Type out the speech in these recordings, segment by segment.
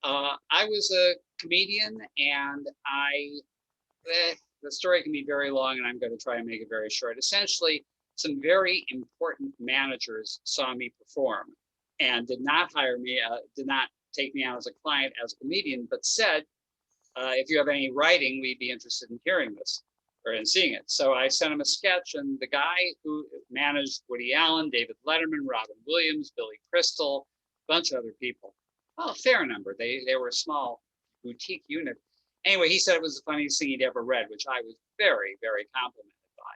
I was a comedian, and the story can be very long, and I'm going to try and make it very short. Essentially, some very important managers saw me perform and did not hire me, did not take me on as a client as a comedian, but said, if you have any writing, we'd be interested in hearing this or in seeing it. So I sent him a sketch, and the guy who managed Woody Allen, David Letterman, Robin Williams, Billy Crystal, a bunch of other people, well, a fair number. They were a small boutique unit. Anyway, he said it was the funniest thing he'd ever read, which I was very, very complimented by.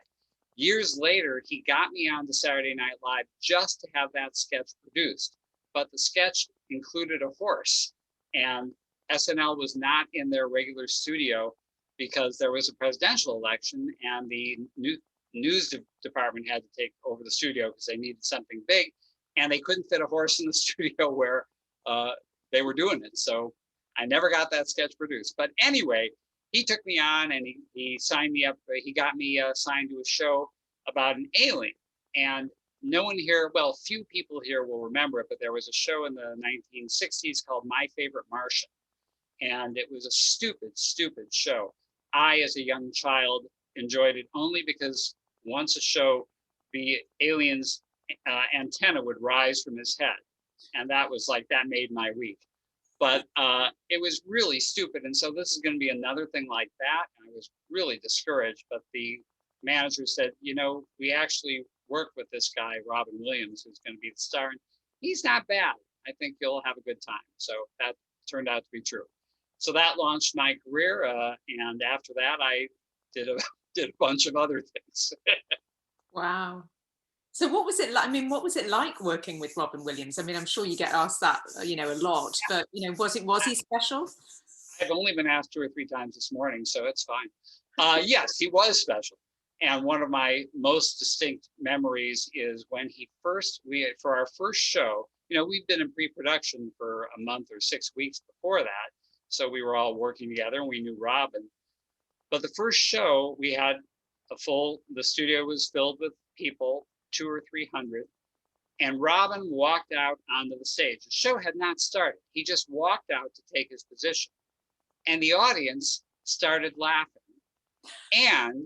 Years later, he got me on to Saturday Night Live just to have that sketch produced. But the sketch included a horse, and SNL was not in their regular studio because there was a presidential election, and the news department had to take over the studio because they needed something big, and they couldn't fit a horse in the studio where they were doing it. So I never got that sketch produced. But anyway, he took me on, and he signed me up. He got me signed to a show about an alien. And no one here, well, few people here will remember it, but there was a show in the 1960s called My Favorite Martian. And it was a stupid, stupid show. I, as a young child, enjoyed it only because once a show, the alien's antenna would rise from his head. And that was like, that made my week. But it was really stupid. And so this is going to be another thing like that. And I was really discouraged. But the manager said, you know, we actually worked with this guy, Robin Williams, who's going to be the star. And he's not bad. I think you'll have a good time. So that turned out to be true. So that launched my career. And after that, I did a bunch of other things. Wow. So what was it like? I mean, what was it like working with Robin Williams? I mean, I'm sure you get asked that, you know, a lot, but, you know, was he special? I've only been asked 2 or 3 times this morning, so it's fine. Yes, he was special. And one of my most distinct memories is when for our first show, you know, we've been in pre-production for a month or 6 weeks before that. So we were all working together, and we knew Robin. But the first show, we had the studio was filled with people, 200 or 300. And Robin walked out onto the stage. The show had not started. He just walked out to take his position. And the audience started laughing. And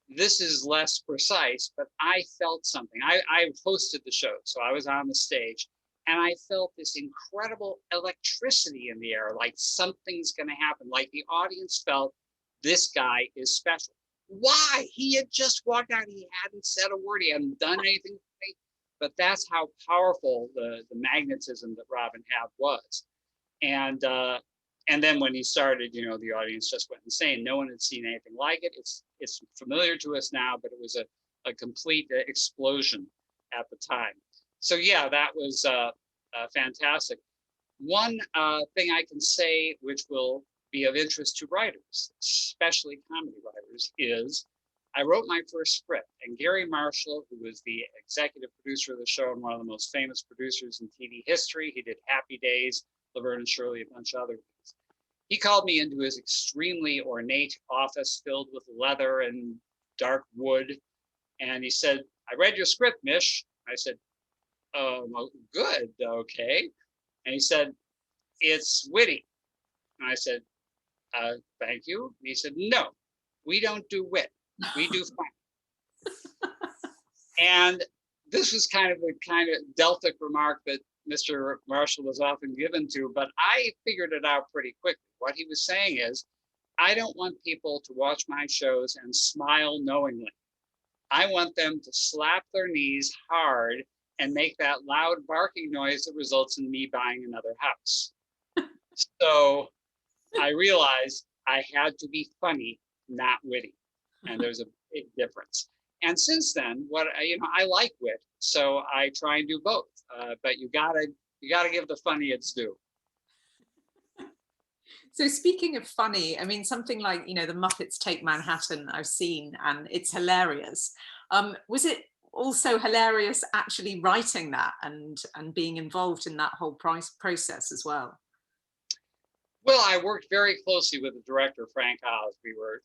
this is less precise, but I felt something. I hosted the show, so I was on the stage, and I felt this incredible electricity in the air, like something's going to happen. Like the audience felt this guy is special. Why? He had just walked out. He hadn't said a word. He hadn't done anything. But that's how powerful the magnetism that Robin had was. And then when he started, you know, the audience just went insane. No one had seen anything like it. It's familiar to us now, but it was a complete explosion at the time. So yeah, that was fantastic. One thing I can say, which will be of interest to writers, especially comedy writers, is I wrote my first script, and Gary Marshall, who was the executive producer of the show and one of the most famous producers in TV history, he did Happy Days, Laverne and Shirley, a bunch of other things. He called me into his extremely ornate office filled with leather and dark wood, and he said, "I read your script, Misch." I said, "Oh, well, good, okay." And he said, "It's witty." And I said, "Thank you." And he said, "No, we don't do wit. We do fun." And this was kind of Delphic remark that Mr. Marshall was often given to, but I figured it out pretty quickly. What he was saying is, I don't want people to watch my shows and smile knowingly. I want them to slap their knees hard and make that loud barking noise that results in me buying another house. So I realized I had to be funny, not witty. And there's a big difference. And since then, I like wit, so I try and do both. But you gotta give the funny its due. So speaking of funny, I mean, something like, you know, the Muppets Take Manhattan, I've seen, and it's hilarious. Was it also hilarious actually writing that and being involved in that whole process as well? Well, I worked very closely with the director, Frank Oz. We were,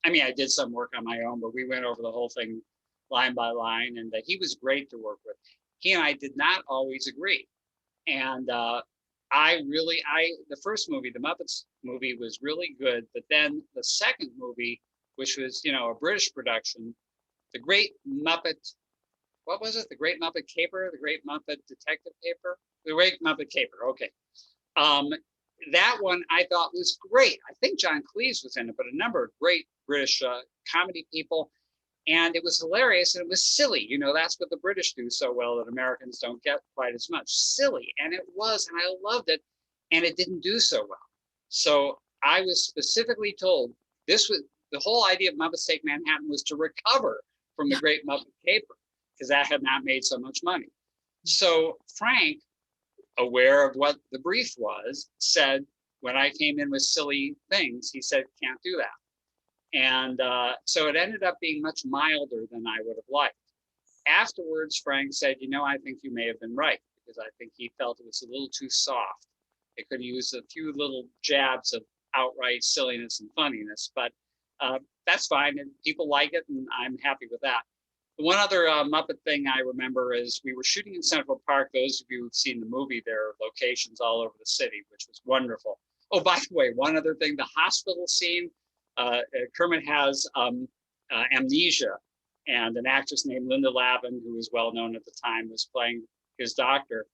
I did some work on my own, but we went over the whole thing line by line, and he was great to work with. He and I did not always agree. And the first movie, the Muppets movie, was really good, but then the second movie, which was, you know, a British production, The Great Muppet, what was it? The Great Muppet Caper, The Great Muppet Detective Caper, The Great Muppet Caper. Okay. That one I thought was great. I think John Cleese was in it, but a number of great British comedy people. And it was hilarious and it was silly. You know, that's what the British do so well that Americans don't get quite as much. Silly. And it was, and I loved it. And it didn't do so well. So I was specifically told this was the whole idea of Muppets Take Manhattan was to recover from the Great Muppet Caper, because that had not made so much money. So Frank, aware of what the brief was, said, when I came in with silly things, he said, can't do that. And so it ended up being much milder than I would have liked. Afterwards, Frank said, you know, I think you may have been right, because I think he felt it was a little too soft. It could use a few little jabs of outright silliness and funniness, but that's fine. And people like it, and I'm happy with that. One other Muppet thing I remember is we were shooting in Central Park. Those of you who've seen the movie, there are locations all over the city, which was wonderful. Oh, by the way, one other thing, the hospital scene, Kermit has amnesia, and an actress named Linda Lavin, who was well known at the time, was playing his doctor.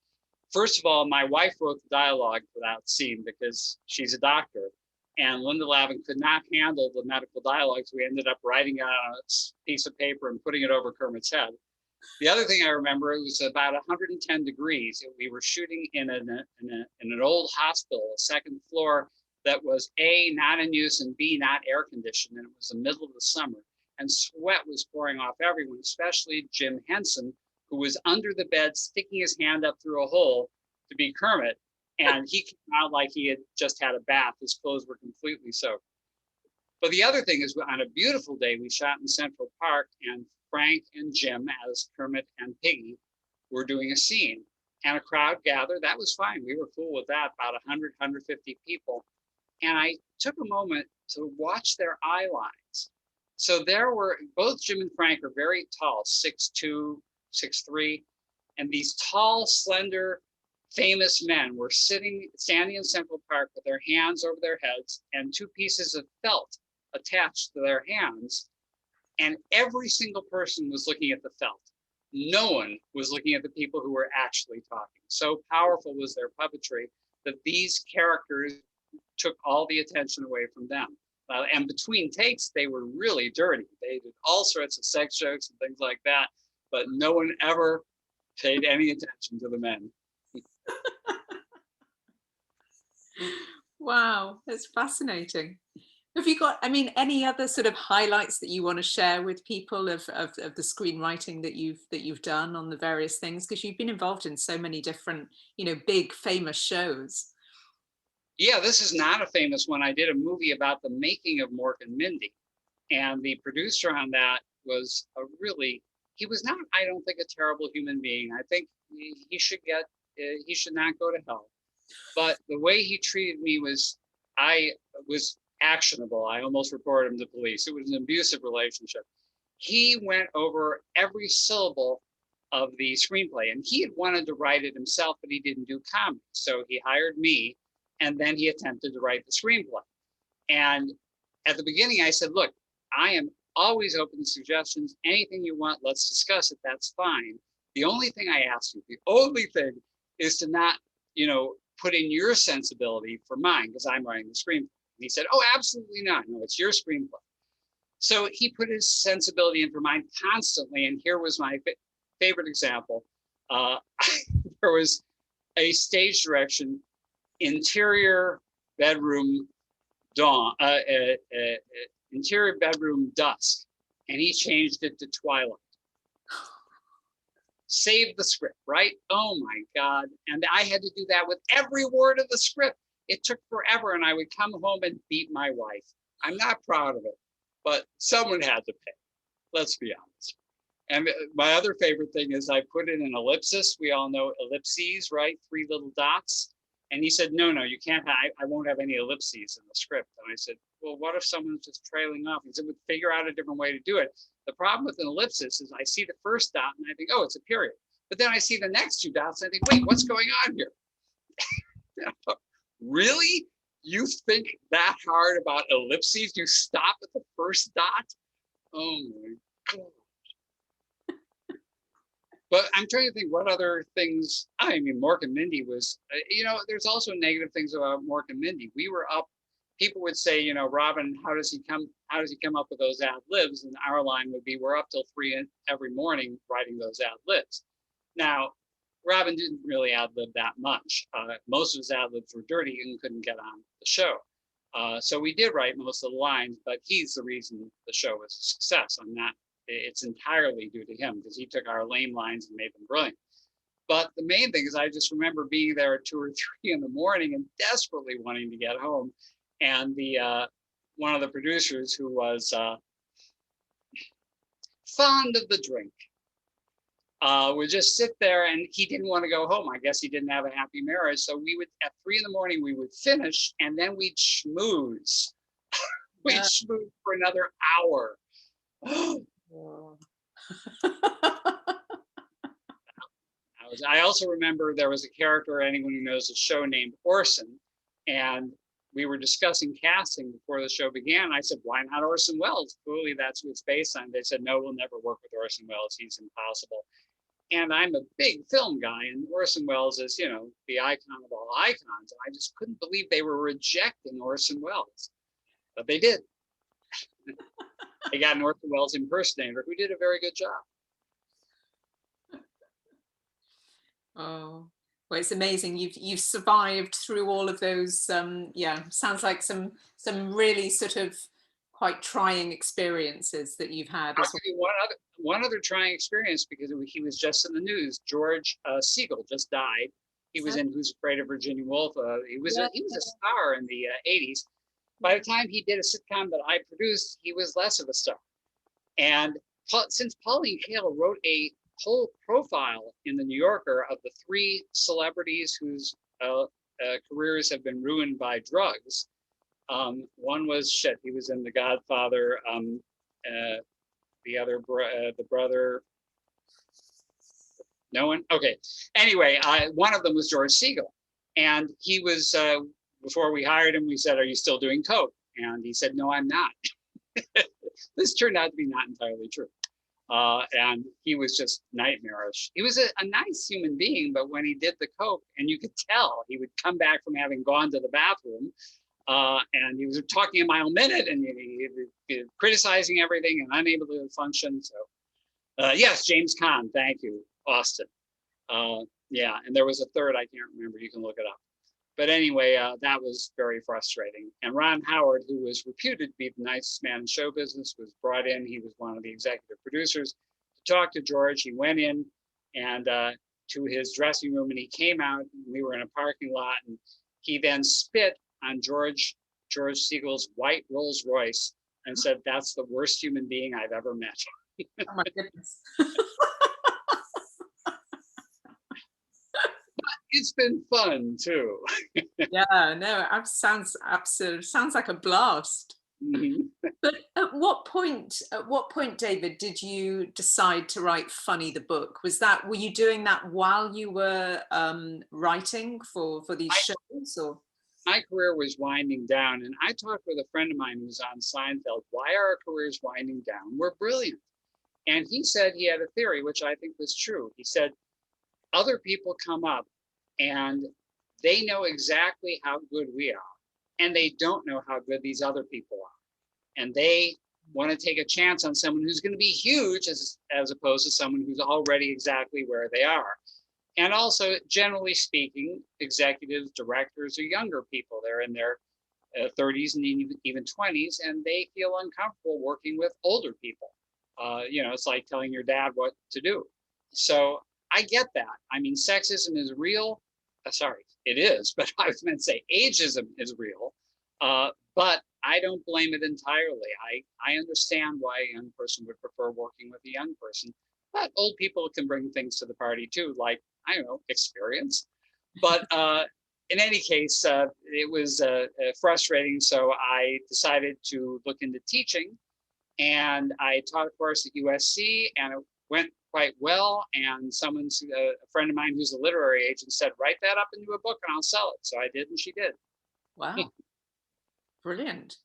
First of all, my wife wrote the dialogue for that scene because she's a doctor, and Linda Lavin could not handle the medical dialogue, so we ended up writing it on a piece of paper and putting it over Kermit's head. The other thing I remember, it was about 110 degrees. We were shooting in an old hospital, a second floor that was A, not in use, and B, not air conditioned, and it was the middle of the summer, and sweat was pouring off everyone, especially Jim Henson, who was under the bed sticking his hand up through a hole to be Kermit, and he came out like he had just had a bath. His clothes were completely soaked. But the other thing is, on a beautiful day, we shot in Central Park, and Frank and Jim, as Kermit and Piggy, were doing a scene, and a crowd gathered. That was fine. We were cool with that, about 100, 150 people. And I took a moment to watch their eye lines. So there were, both Jim and Frank are very tall, 6'2", 6'3", and these tall, slender, famous men were standing in Central Park with their hands over their heads and two pieces of felt attached to their hands. And every single person was looking at the felt. No one was looking at the people who were actually talking. So powerful was their puppetry that these characters took all the attention away from them. And between takes, they were really dirty. They did all sorts of sex jokes and things like that, but no one ever paid any attention to the men. Wow, that's fascinating. Have you got, I mean, any other sort of highlights that you want to share with people of the screenwriting that you've done on the various things? Because you've been involved in so many different, you know, big famous shows. Yeah, this is not a famous one. I did a movie about the making of Mork and Mindy, and the producer on that was he was not, I don't think, a terrible human being. I think he should not go to hell. But the way he treated me was actionable. I almost reported him to police. It was an abusive relationship. He went over every syllable of the screenplay, and he had wanted to write it himself, but he didn't do comedy. So he hired me, and then he attempted to write the screenplay. And at the beginning, I said, look, I am always open to suggestions. Anything you want, let's discuss it. That's fine. The only thing I ask you, the only thing is to not, put in your sensibility for mine, because I'm writing the screenplay. And he said, oh, absolutely not. No, it's your screenplay. So he put his sensibility in for mine constantly. And here was my favorite example. There was a stage direction, interior bedroom dawn, interior bedroom dusk, and he changed it to twilight. Saved the script, right? Oh my God. And I had to do that with every word of the script. It took forever, and I would come home and beat my wife. I'm not proud of it, but someone had to pay. Let's be honest. And my other favorite thing is I put in an ellipsis. We all know ellipses, right? 3 little dots. And he said, no, you can't. I won't have any ellipses in the script. And I said, well, what if someone's just trailing off? He said, we'll figure out a different way to do it. The problem with an ellipsis is I see the first dot and I think, oh, it's a period. But then I see the next 2 dots and I think, wait, what's going on here? Really? You think that hard about ellipses? You stop at the first dot? Oh my God. But I'm trying to think what other things. I mean, Mork and Mindy was, there's also negative things about Mork and Mindy. We were up, people would say, Robin, how does he come up with those ad libs? And our line would be, we're up till 3 every morning writing those ad libs. Now, Robin didn't really ad lib that much. Most of his ad libs were dirty and couldn't get on the show. So we did write most of the lines, but he's the reason the show was a success. It's entirely due to him because he took our lame lines and made them brilliant. But the main thing is I just remember being there at 2 or 3 in the morning and desperately wanting to get home. And one of the producers who was fond of the drink would just sit there, and he didn't want to go home. I guess he didn't have a happy marriage. So we would, at 3 in the morning, we would finish and then we'd schmooze. We'd schmooze for another hour. I also remember there was a character, anyone who knows the show, named Orson, and we were discussing casting before the show began. I said, why not Orson Welles? Clearly that's who it's based on. They said, no, we'll never work with Orson Welles. He's impossible. And I'm a big film guy, and Orson Welles is, the icon of all icons. And I just couldn't believe they were rejecting Orson Welles, but they did. They got an Orson Welles impersonator who did a very good job. Oh, well, it's amazing. You've survived through all of those. Sounds like some really sort of quite trying experiences that you've had. I'll give you one other trying experience, because he was just in the news. George Siegel just died. He was in Who's Afraid of Virginia Woolf. He was a star in the 80s. By the time he did a sitcom that I produced, he was less of a star. And since Pauline Kael wrote a whole profile in the New Yorker of the 3 celebrities whose careers have been ruined by drugs, one was he was in The Godfather. The other, the brother. No one? Okay. Anyway, one of them was George Siegel. And he was, before we hired him, we said, are you still doing coke? And he said, no, I'm not. This turned out to be not entirely true. And he was just nightmarish. He was a nice human being, but when he did the coke, and you could tell, he would come back from having gone to the bathroom, and he was talking a mile a minute, and he criticizing everything and unable to function. So yes, James Caan, thank you, Austin. Yeah, and there was a third, I can't remember, you can look it up. But anyway, that was very frustrating. And Ron Howard, who was reputed to be the nicest man in show business, was brought in. He was one of the executive producers to talk to George. He went in and to his dressing room, and he came out. And we were in a parking lot, and he then spit on George Siegel's white Rolls Royce and said, "That's the worst human being I've ever met." Oh my goodness. It's been fun too. Yeah, no, sounds absolute. Sounds like a blast. Mm-hmm. But at what point, David, did you decide to write Funny the book? Were you doing that while you were writing for these shows, or? My career was winding down, and I talked with a friend of mine who's on Seinfeld. Why are our careers winding down? We're brilliant. And he said he had a theory, which I think was true. He said, other people come up and they know exactly how good we are, and they don't know how good these other people are. And they want to take a chance on someone who's going to be huge as opposed to someone who's already exactly where they are. And also, generally speaking, executives, directors are younger people. They're in their 30s and even 20s, and they feel uncomfortable working with older people. It's like telling your dad what to do. So I get that. I mean, sexism is real. Sorry, it is, but I was meant to say ageism is real. But I don't blame it entirely. I understand why a young person would prefer working with a young person, but old people can bring things to the party too, like, I don't know, experience. But in any case, it was frustrating. So I decided to look into teaching, and I taught a course at USC, and it went quite well. And a friend of mine who's a literary agent said, write that up into a book and I'll sell it. So I did, and she did. Wow. Brilliant.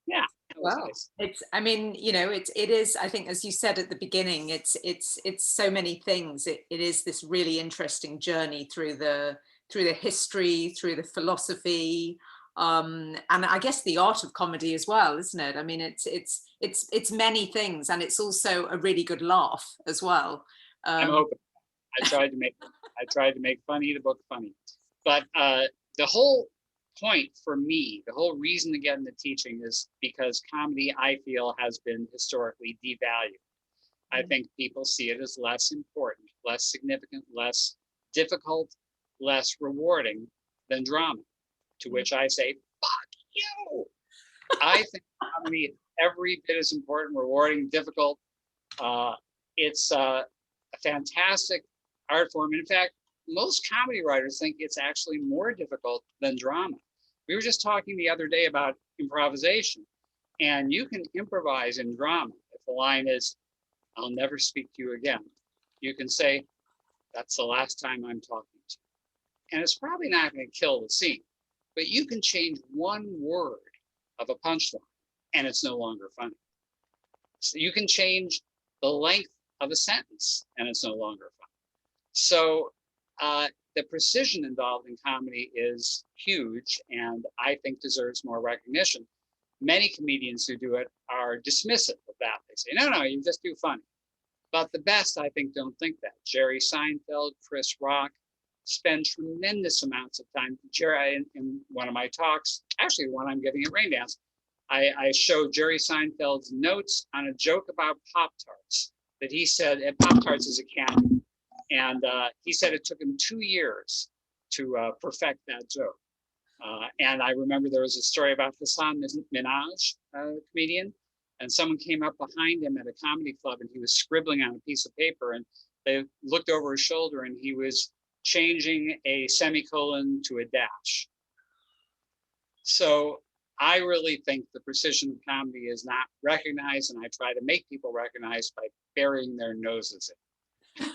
Yeah, that was Well, nice. I mean, it is, I think, as you said at the beginning, it's so many things. It is this really interesting journey through the history, through the philosophy, and I guess the art of comedy as well, isn't it? I mean, it's many things, and it's also a really good laugh as well. I'm hoping. I tried to make funny the book funny. But the whole point for me, the whole reason to get into teaching is because comedy, I feel, has been historically devalued. I think people see it as less important, less significant, less difficult, less rewarding than drama, to which I say, fuck you. I think comedy is every bit as important, rewarding, difficult. It's a fantastic art form. In fact, most comedy writers think it's actually more difficult than drama. We were just talking the other day about improvisation, and you can improvise in drama. If the line is, I'll never speak to you again, you can say, that's the last time I'm talking to you. And it's probably not going to kill the scene, but you can change one word of a punchline and it's no longer funny. So you can change the length of a sentence and it's no longer funny. So the precision involved in comedy is huge, and I think deserves more recognition. Many comedians who do it are dismissive of that. They say, no, you just do funny. But the best, I think, don't think that. Jerry Seinfeld, Chris Rock spend tremendous amounts of time. Jerry, in one of my talks, actually the one I'm giving at Raindance, I showed Jerry Seinfeld's notes on a joke about Pop-Tarts that he said, Pop-Tarts is a candy. And he said it took him 2 years to perfect that joke. And I remember there was a story about Hassan Minhaj, a comedian, and someone came up behind him at a comedy club and he was scribbling on a piece of paper, and they looked over his shoulder and he was changing a semicolon to a dash. So I really think the precision of comedy is not recognized, and I try to make people recognize by burying their noses in.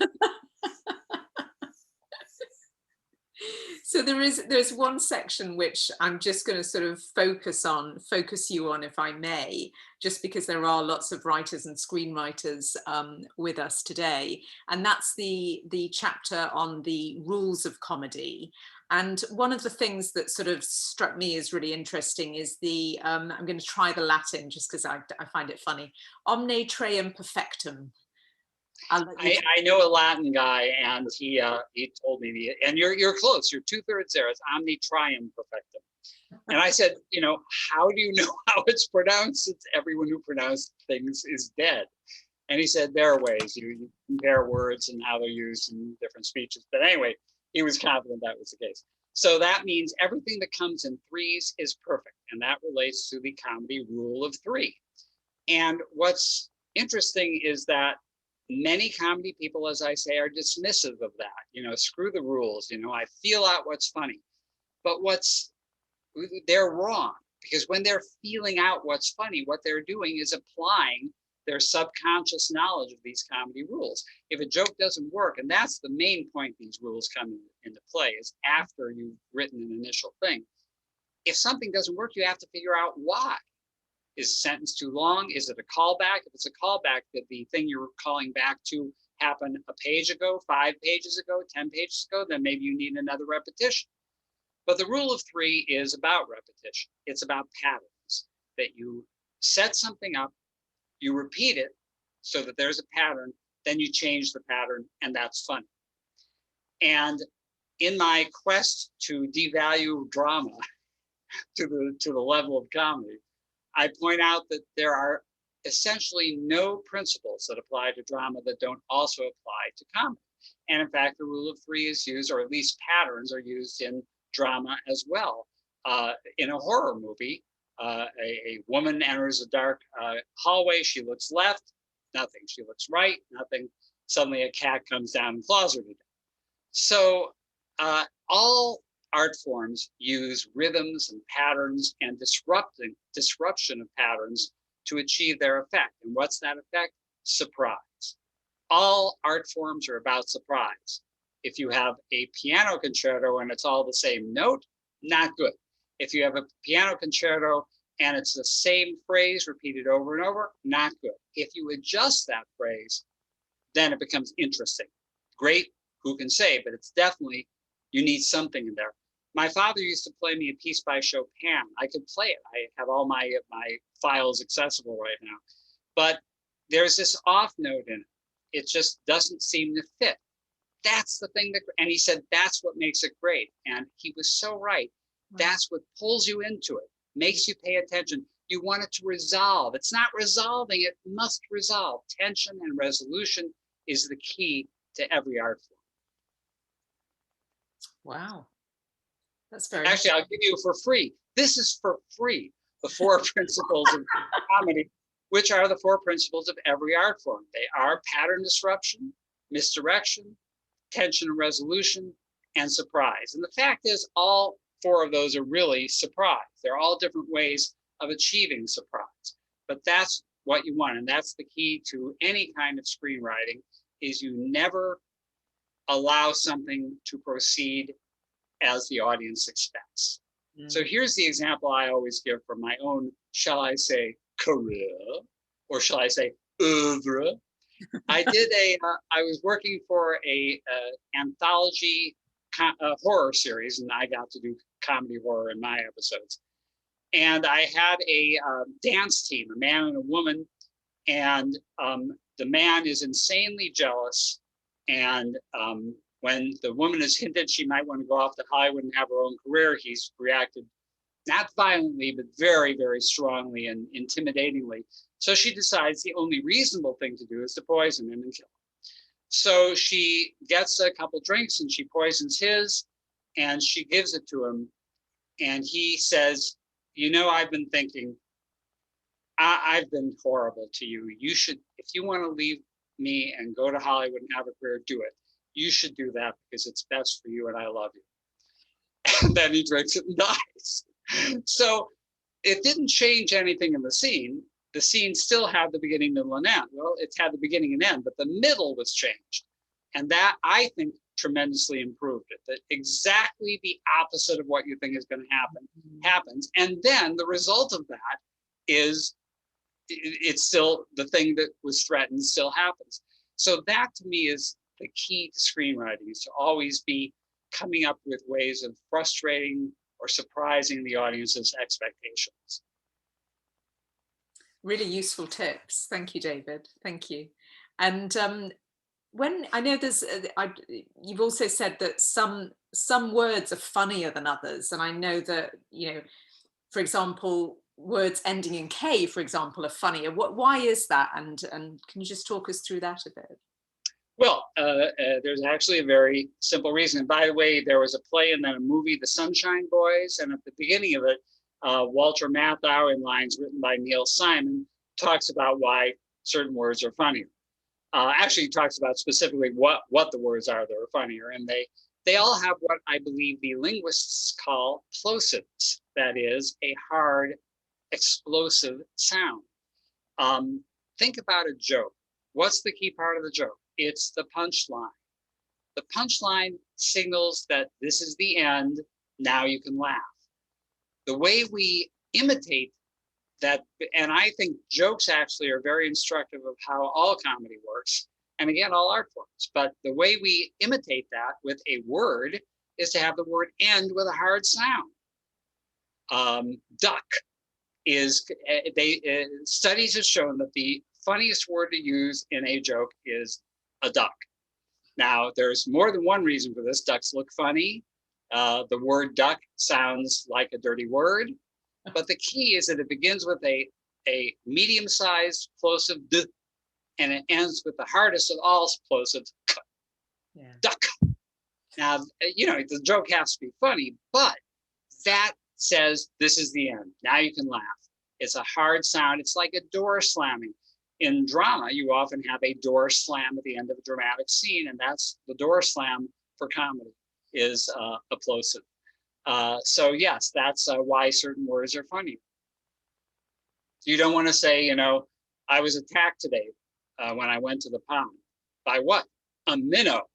So there's one section which I'm just going to sort of focus you on, if I may, just because there are lots of writers and screenwriters with us today, and that's the chapter on the rules of comedy. And one of the things that sort of struck me as really interesting is the I'm going to try the Latin just because I find it funny. Omne treum perfectum. I know a Latin guy, and he told me, and you're close. You're 2/3 there. It's omni trium perfectum. And I said, how do you know how it's pronounced? It's everyone who pronounced things is dead. And he said there are ways. You compare words and how they're used in different speeches. But anyway, he was confident that was the case. So that means everything that comes in threes is perfect, and that relates to the comedy rule of three. And what's interesting is that many comedy people, as I say, are dismissive of that. Screw the rules. I feel out what's funny. But they're wrong, because when they're feeling out what's funny, what they're doing is applying their subconscious knowledge of these comedy rules. If a joke doesn't work, and that's the main point these rules come into play, is after you've written an initial thing. If something doesn't work, you have to figure out why. Is a sentence too long? Is it a callback? If it's a callback, that the thing you're calling back to happened a page ago, 5 pages ago, 10 pages ago, then maybe you need another repetition. But the rule of three is about repetition. It's about patterns, that you set something up, you repeat it so that there's a pattern, then you change the pattern, and that's funny. And in my quest to devalue drama to the level of comedy, I point out that there are essentially no principles that apply to drama that don't also apply to comedy. And in fact, the rule of three is used, or at least patterns are used in drama as well. In a horror movie, a woman enters a dark hallway. She looks left, nothing. She looks right, nothing. Suddenly a cat comes down and claws her to death. So all art forms use rhythms and patterns and disruption of patterns to achieve their effect. And what's that effect? Surprise. all art forms are about surprise. If you have a piano concerto and it's all the same note, not good. If you have a piano concerto and it's the same phrase repeated over and over, not good. If you adjust that phrase, then it becomes interesting. Great, who can say, but it's definitely, you need something in there. My father used to play me a piece by Chopin. I could play it. I have all my files accessible right now. But there's this off note in it. It just doesn't seem to fit. That's the thing that, and he said, that's what makes it great. And he was so right. That's what pulls you into it, makes you pay attention. You want it to resolve. It's not resolving, it must resolve. Tension and resolution is the key to every art form. Wow. That's very Actually, I'll give you for free. This is for free. The 4 principles of comedy, which are the 4 principles of every art form. They are pattern disruption, misdirection, tension and resolution, and surprise. And the fact is, all 4 of those are really surprise. They're all different ways of achieving surprise. But that's what you want. And that's the key to any kind of screenwriting, is you never allow something to proceed as the audience expects. So here's the example I always give from my own, shall I say, career, or shall I say, oeuvre. I was working for a anthology horror series, and I got to do comedy horror in my episodes. And I had a dance team, a man and a woman, and the man is insanely jealous. And when the woman has hinted she might want to go off to Hollywood and have her own career, he's reacted not violently, but very, very strongly and intimidatingly. So she decides the only reasonable thing to do is to poison him and kill him. So she gets a couple drinks and she poisons his, and she gives it to him. And he says, you know, I've been thinking, I've been horrible to you. You should, if you want to leave me and go to Hollywood and have a career, do it. You should do that because it's best for you and I love you. And then he drinks it and dies. So it didn't change anything in the scene. The scene still had the beginning, middle, and end. Well, it had the beginning and end, but the middle was changed. And that, I think, tremendously improved it. That exactly the opposite of what you think is going to happen happens. And then the result of that is it's still the thing that was threatened still happens. So that to me is the key to screenwriting, is to always be coming up with ways of frustrating or surprising the audience's expectations. Really useful tips. Thank you, David. Thank you. And when I know there's, you've also said that some words are funnier than others, and I know that, you know, for example, words ending in K, for example, are funnier. Why is that? And can you just talk us through that a bit? Well, there's actually a very simple reason. And by the way, there was a play and then a movie, The Sunshine Boys, and at the beginning of it, Walter Matthau, in lines written by Neil Simon, talks about why certain words are funnier. Actually, he talks about specifically what the words are that are funnier, and they all have what I believe the linguists call plosives. That is, a hard, explosive sound. Think about a joke. What's the key part of the joke? It's the punchline. The punchline signals that this is the end. Now you can laugh. The way we imitate that, and I think jokes actually are very instructive of how all comedy works, and again, all art forms. But the way we imitate that with a word is to have the word end with a hard sound. Duck is, studies have shown that the funniest word to use in a joke is a duck. Now, there's more than one reason for this. Ducks look funny. The word duck sounds like a dirty word, but the key is that it begins with a medium-sized plosive d, and it ends with the hardest of all plosives, k. Yeah. Duck. Now, you know, the joke has to be funny, but that says this is the end. Now you can laugh. It's a hard sound. It's like a door slamming. In drama, you often have a door slam at the end of a dramatic scene, and that's the door slam for comedy, is a plosive. So yes, that's why certain words are funny. You don't want to say, you know, I was attacked today when I went to the pond. By what? A minnow,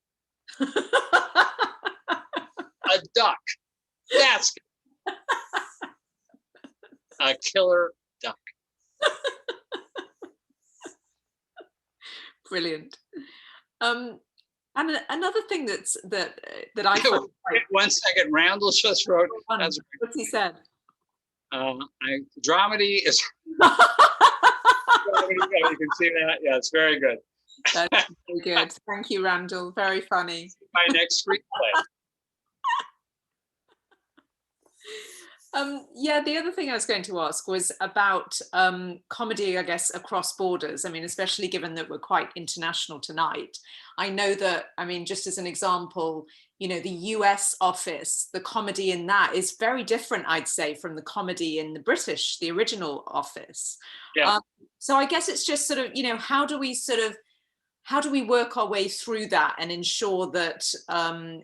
a duck. That's a killer duck. Brilliant. And another thing that I find quite... 1 second, Randall just wrote. What's he said? Dramedy is. You can see that. Yeah, it's very good. That's very good. Thank you, Randall. Very funny. My next screenplay. Yeah, the other thing I was going to ask was about comedy, I guess, across borders. I mean, especially given that we're quite international tonight. I know that, I mean, just as an example, you know, the US office, the comedy in that is very different, I'd say, from the comedy in the British, the original office. Yeah. So I guess it's just sort of, you know, how do we work our way through that and ensure that,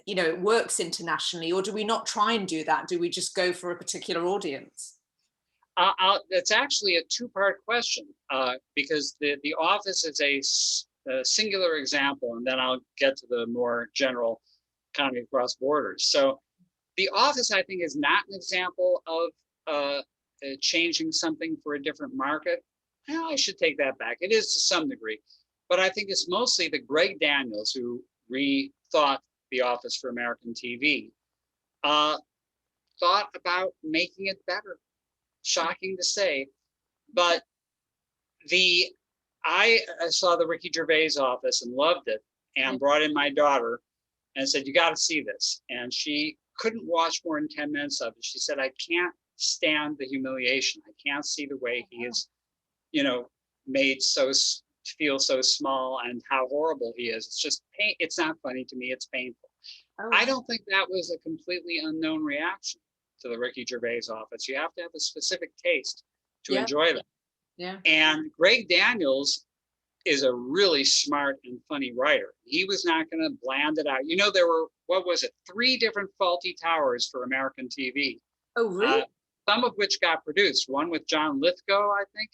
you know, it works internationally, or do we not try and do that? Do we just go for a particular audience? It's actually a two-part question, because the Office is a singular example, and then I'll get to the more general comedy across borders. So the Office, I think, is not an example of changing something for a different market. Well, I should take that back. It is to some degree. But I think it's mostly the Greg Daniels who rethought The Office for American TV, thought about making it better. Shocking to say, but I saw the Ricky Gervais Office and loved it, and brought in my daughter and said, "You got to see this." And she couldn't watch more than 10 minutes of it. She said, "I can't stand the humiliation. I can't see the way he is, you know, made feel so small, and how horrible he is. It's just pain. It's not funny to me. It's painful." Oh. I don't think that was a completely unknown reaction to the Ricky Gervais Office. You have to have a specific taste to enjoy them. Yeah. And Greg Daniels is a really smart and funny writer. He was not going to bland it out. You know, there were, what was it, 3 different Faulty Towers for American TV. Oh, really? Some of which got produced. One with John Lithgow, I think.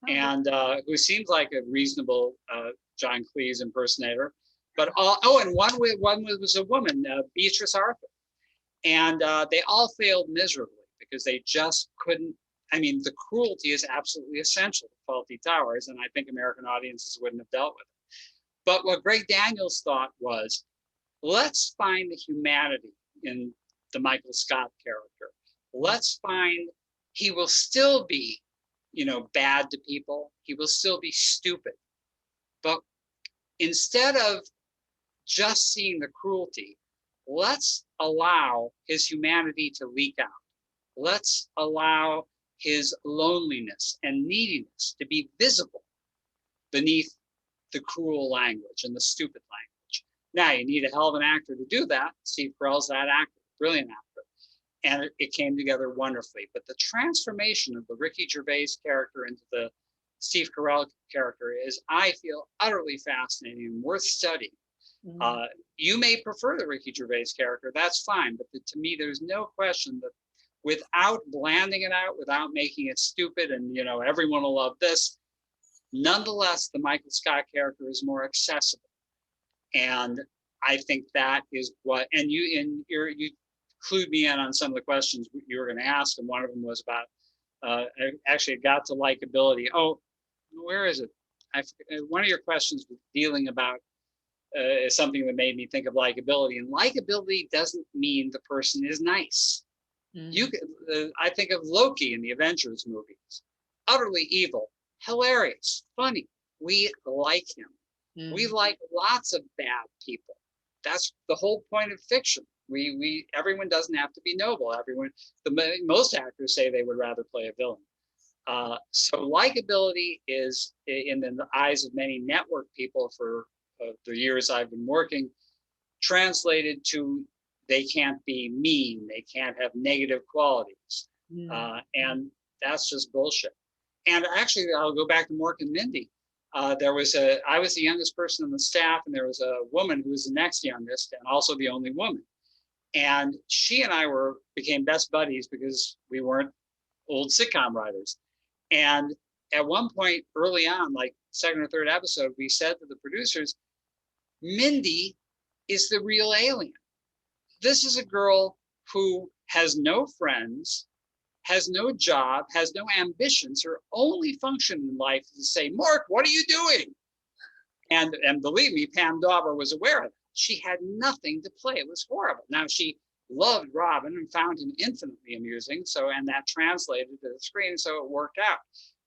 And who seems like a reasonable John Cleese impersonator, but and one was a woman, Beatrice Arthur, and they all failed miserably because they just couldn't. I mean, the cruelty is absolutely essential to Faulty Towers, and I think American audiences wouldn't have dealt with it. But what Greg Daniels thought was, let's find the humanity in the Michael Scott character. Let's find he will still be, you know, bad to people. He will still be stupid. But instead of just seeing the cruelty, let's allow his humanity to leak out. Let's allow his loneliness and neediness to be visible beneath the cruel language and the stupid language. Now, you need a hell of an actor to do that. Steve Carell's that actor, brilliant actor. And it came together wonderfully. But the transformation of the Ricky Gervais character into the Steve Carell character is, I feel, utterly fascinating and worth studying. Mm-hmm. You may prefer the Ricky Gervais character, that's fine. But to me, there's no question that without blanding it out, without making it stupid and, you know, everyone will love this, nonetheless, the Michael Scott character is more accessible. And I think that is what, and you clued me in on some of the questions you were going to ask, and one of them was about, actually it got to likability. Oh, where is it? One of your questions was dealing about something that made me think of likability, and likability doesn't mean the person is nice. Mm-hmm. I think of Loki in the Avengers movies, utterly evil, hilarious, funny. We like him. Mm-hmm. We like lots of bad people. That's the whole point of fiction. Everyone doesn't have to be noble. Most actors say they would rather play a villain. So likability is, in the eyes of many network people for the years I've been working, translated to they can't be mean, they can't have negative qualities. And that's just bullshit. And actually, I'll go back to Mork and Mindy. I was the youngest person on the staff, and there was a woman who was the next youngest and also the only woman. And she and I became best buddies because we weren't old sitcom writers. And at one point early on, like second or third episode, we said to the producers, Mindy is the real alien. This is a girl who has no friends, has no job, has no ambitions. Her only function in life is to say, Mork, what are you doing? And believe me, Pam Dauber was aware of it. She had nothing to play. It was horrible. Now, she loved Robin and found him infinitely amusing. So, and that translated to the screen, so it worked out.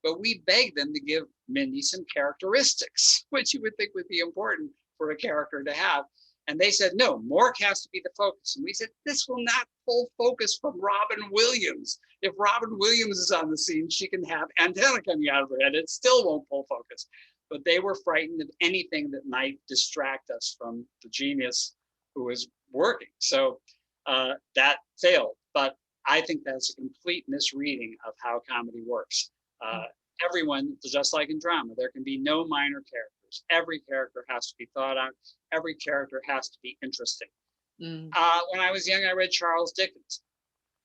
But we begged them to give Mindy some characteristics, which you would think would be important for a character to have. And they said, no, Mork has to be the focus. And we said, this will not pull focus from Robin Williams. If Robin Williams is on the scene, she can have antenna coming out of her head. It still won't pull focus. But they were frightened of anything that might distract us from the genius who was working. So that failed. But I think that's a complete misreading of how comedy works. Everyone, just like in drama, there can be no minor characters. Every character has to be thought out. Every character has to be interesting. When I was young, I read Charles Dickens.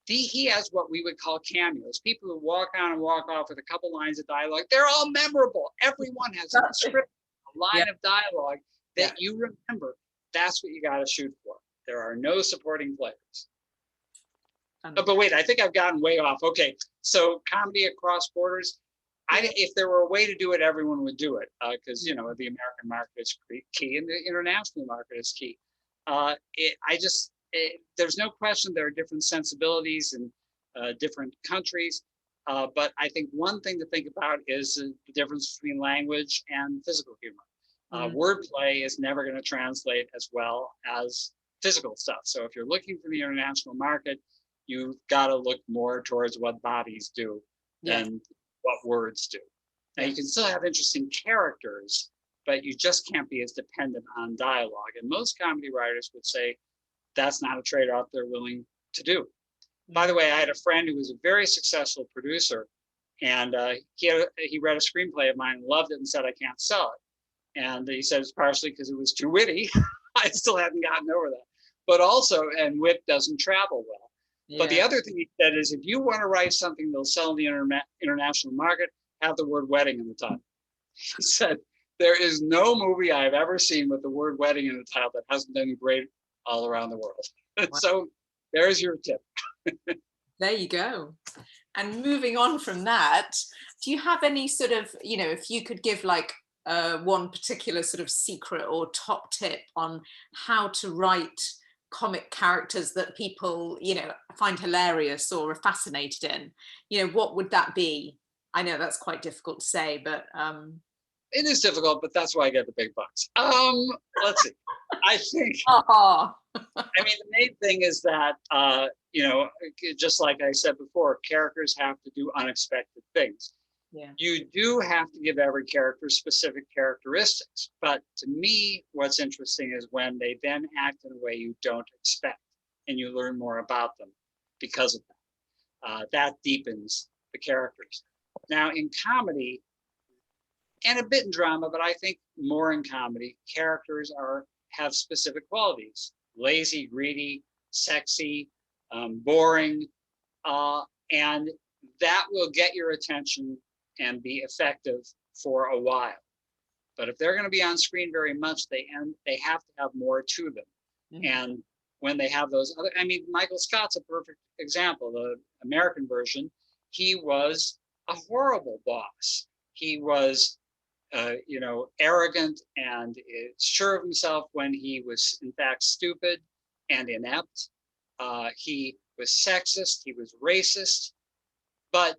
He has what we would call cameos, people who walk on and walk off with a couple lines of dialogue. They're all memorable. Everyone has a script, a line of dialogue that you remember. That's what you got to shoot for. There are no supporting players. But wait, I think I've gotten way off. Okay, so comedy across borders. If there were a way to do it, everyone would do it because the American market is key and the international market is key. There's no question there are different sensibilities in different countries, but I think one thing to think about is the difference between language and physical humor. Wordplay is never going to translate as well as physical stuff. So if you're looking for the international market, you've got to look more towards what bodies do than what words do. Now you can still have interesting characters, but you just can't be as dependent on dialogue. And most comedy writers would say that's not a trade-off they're willing to do. By the way, I had a friend who was a very successful producer, and he read a screenplay of mine, loved it, and said, I can't sell it. And he said it's partially because it was too witty. I still hadn't gotten over that. But also, and wit doesn't travel well. But the other thing he said is, if you want to write something that'll sell in the international market, have the word wedding in the title. He said, there is no movie I've ever seen with the word wedding in the title that hasn't done great all around the world. Wow. So there's your tip. There you go. And moving on from that, do you have any sort of, if you could give like one particular sort of secret or top tip on how to write comic characters that people, find hilarious or are fascinated in, what would that be? I know that's quite difficult to say, but it is difficult, but that's why I get the big bucks. Let's see. I think the main thing is that just like I said before, characters have to do unexpected things. You do have to give every character specific characteristics, but to me, what's interesting is when they then act in a way you don't expect, and you learn more about them because of that. That deepens the characters. Now, in comedy, and a bit in drama, but I think more in comedy, characters have specific qualities: lazy, greedy, sexy, boring, and that will get your attention and be effective for a while. But if they're going to be on screen very much, they have to have more to them. And when they have those other, Michael Scott's a perfect example. The American version, he was a horrible boss. He was arrogant and sure of himself when he was in fact stupid and inept. He was sexist, he was racist, but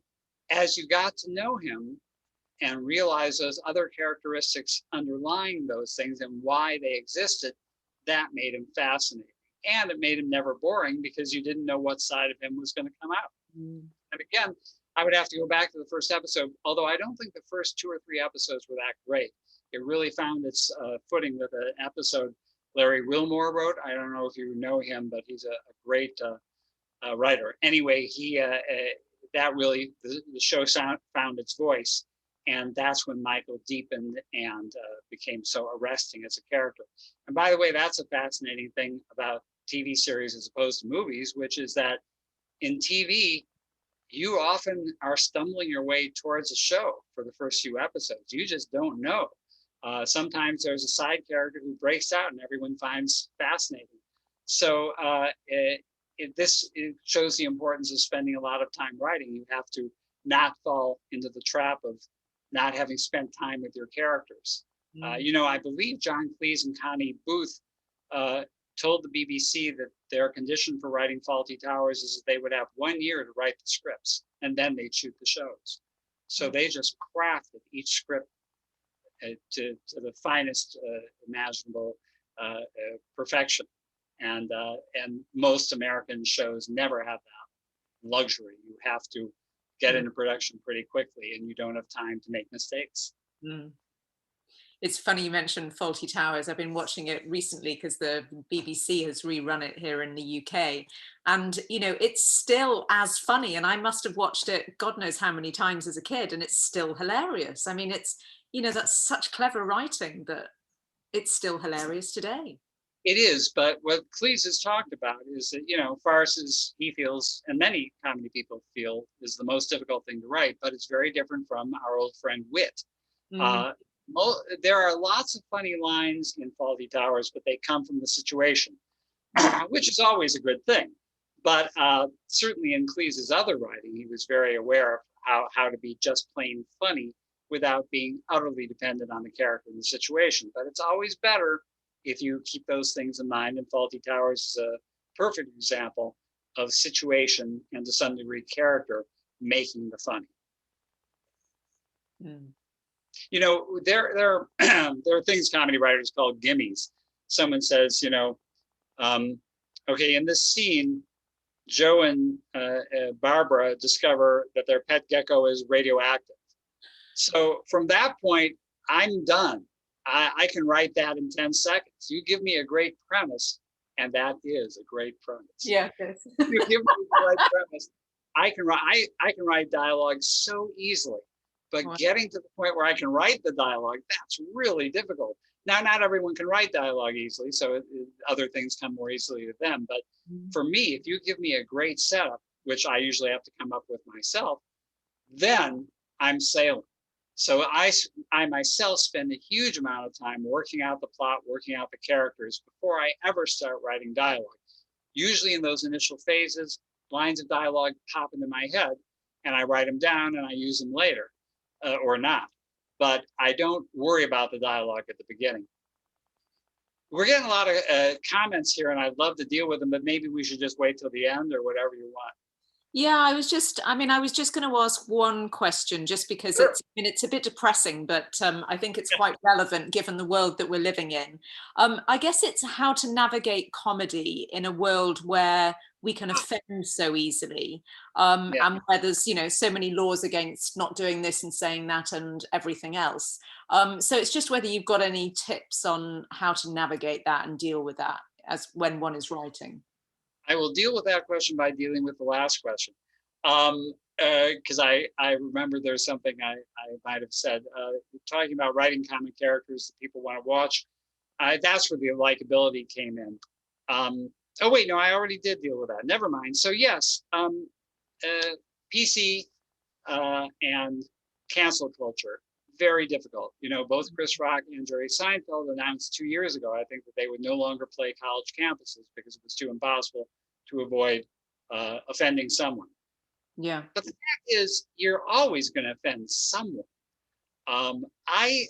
as you got to know him and realize those other characteristics underlying those things and why they existed, that made him fascinating. And it made him never boring because you didn't know what side of him was going to come out. And again, I would have to go back to the first episode, although I don't think the first 2 or 3 episodes were that great. It really found its footing with an episode Larry Wilmore wrote. I don't know if you know him, but he's a great writer. Anyway, the show found its voice, and that's when Michael deepened and became so arresting as a character. And by the way, that's a fascinating thing about TV series as opposed to movies, which is that in TV, you often are stumbling your way towards a show for the first few episodes. You just don't know. Sometimes there's a side character who breaks out and everyone finds fascinating. So it shows the importance of spending a lot of time writing. You have to not fall into the trap of not having spent time with your characters. I believe John Cleese and Connie Booth told the BBC that their condition for writing Fawlty Towers is that they would have 1 year to write the scripts and then they'd shoot the shows. So they just crafted each script to the finest imaginable perfection. And most American shows never have that luxury. You have to get into production pretty quickly and you don't have time to make mistakes. It's funny you mentioned Fawlty Towers. I've been watching it recently because the BBC has rerun it here in the UK. And, it's still as funny. And I must have watched it God knows how many times as a kid, and it's still hilarious. I mean, it's, that's such clever writing that it's still hilarious today. It is, but what Cleese has talked about is that, farces, he feels, and many comedy people feel, is the most difficult thing to write, but it's very different from our old friend wit. There are lots of funny lines in Fawlty Towers, but they come from the situation, which is always a good thing. But certainly in Cleese's other writing, he was very aware of how to be just plain funny without being utterly dependent on the character and the situation. But it's always better if you keep those things in mind. And Fawlty Towers is a perfect example of situation and to some degree character making the funny. There are things comedy writers call gimmies. Someone says, okay, in this scene, Joe and Barbara discover that their pet gecko is radioactive. So from that point, I'm done. I can write that in 10 seconds. You give me a great premise, and that is a great premise. Yeah. You give me the right premise. I can write dialogue so easily. But getting to the point where I can write the dialogue, that's really difficult. Now, not everyone can write dialogue easily, so other things come more easily to them. But for me, if you give me a great setup, which I usually have to come up with myself, then I'm sailing. So I myself spend a huge amount of time working out the plot, working out the characters before I ever start writing dialogue. Usually in those initial phases, lines of dialogue pop into my head, and I write them down and I use them later. Or not, but I don't worry about the dialogue at the beginning. We're getting a lot of comments here, and I'd love to deal with them, but maybe we should just wait till the end or whatever you want. Yeah, I was just going to ask one question, just because Sure. it's a bit depressing, but I think it's quite relevant given the world that we're living in. I guess it's how to navigate comedy in a world where we can offend so easily, and where there's so many laws against not doing this and saying that and everything else. So it's just whether you've got any tips on how to navigate that and deal with that as when one is writing. I will deal with that question by dealing with the last question, because I remember there's something I might have said talking about writing comic characters that people want to watch. That's where the likability came in. Oh wait, no, I already did deal with that. Never mind. So yes, PC and cancel culture, very difficult. Both Chris Rock and Jerry Seinfeld announced 2 years ago, I think, that they would no longer play college campuses because it was too impossible to avoid offending someone. Yeah. But the fact is, you're always going to offend someone. I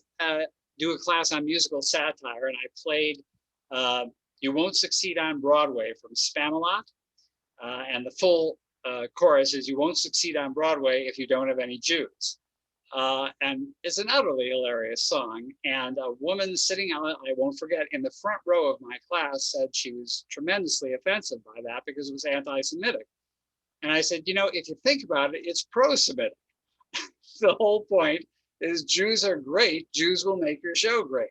do a class on musical satire, and I played You Won't Succeed on Broadway from Spamalot. And the full chorus is, you won't succeed on Broadway if you don't have any Jews. And it's an utterly hilarious song. And a woman sitting on it, I won't forget, in the front row of my class said she was tremendously offensive by that because it was anti-Semitic. And I said, if you think about it, it's pro-Semitic. The whole point is Jews are great. Jews will make your show great.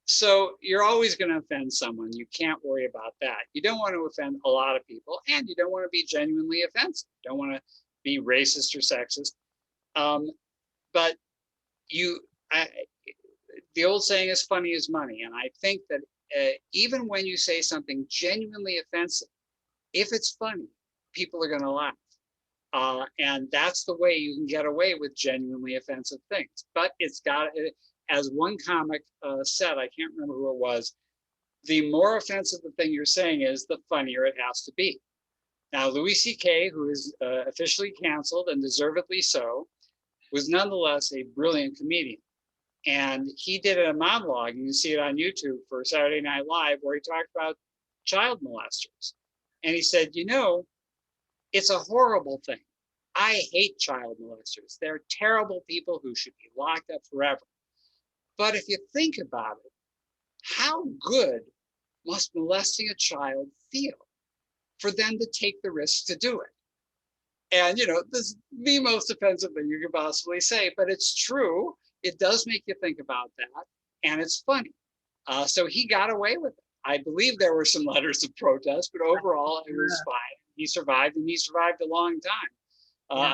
So you're always going to offend someone. You can't worry about that. You don't want to offend a lot of people, and you don't want to be genuinely offensive. You don't want to be racist or sexist. But the old saying is funny is money. And I think that even when you say something genuinely offensive, if it's funny, people are going to laugh. And that's the way you can get away with genuinely offensive things. But as one comic said, I can't remember who it was, the more offensive the thing you're saying is, the funnier it has to be. Now, Louis C.K., who is officially canceled and deservedly so, was nonetheless a brilliant comedian. And he did a monologue, and you see it on YouTube for Saturday Night Live, where he talked about child molesters. And he said, you know, it's a horrible thing. I hate child molesters. They're terrible people who should be locked up forever. But if you think about it, how good must molesting a child feel for them to take the risk to do it? And, you know, this is the most offensive thing you could possibly say, but it's true. It does make you think about that, and it's funny. So he got away with it. I believe there were some letters of protest, but overall it was fine. He survived, and he survived a long time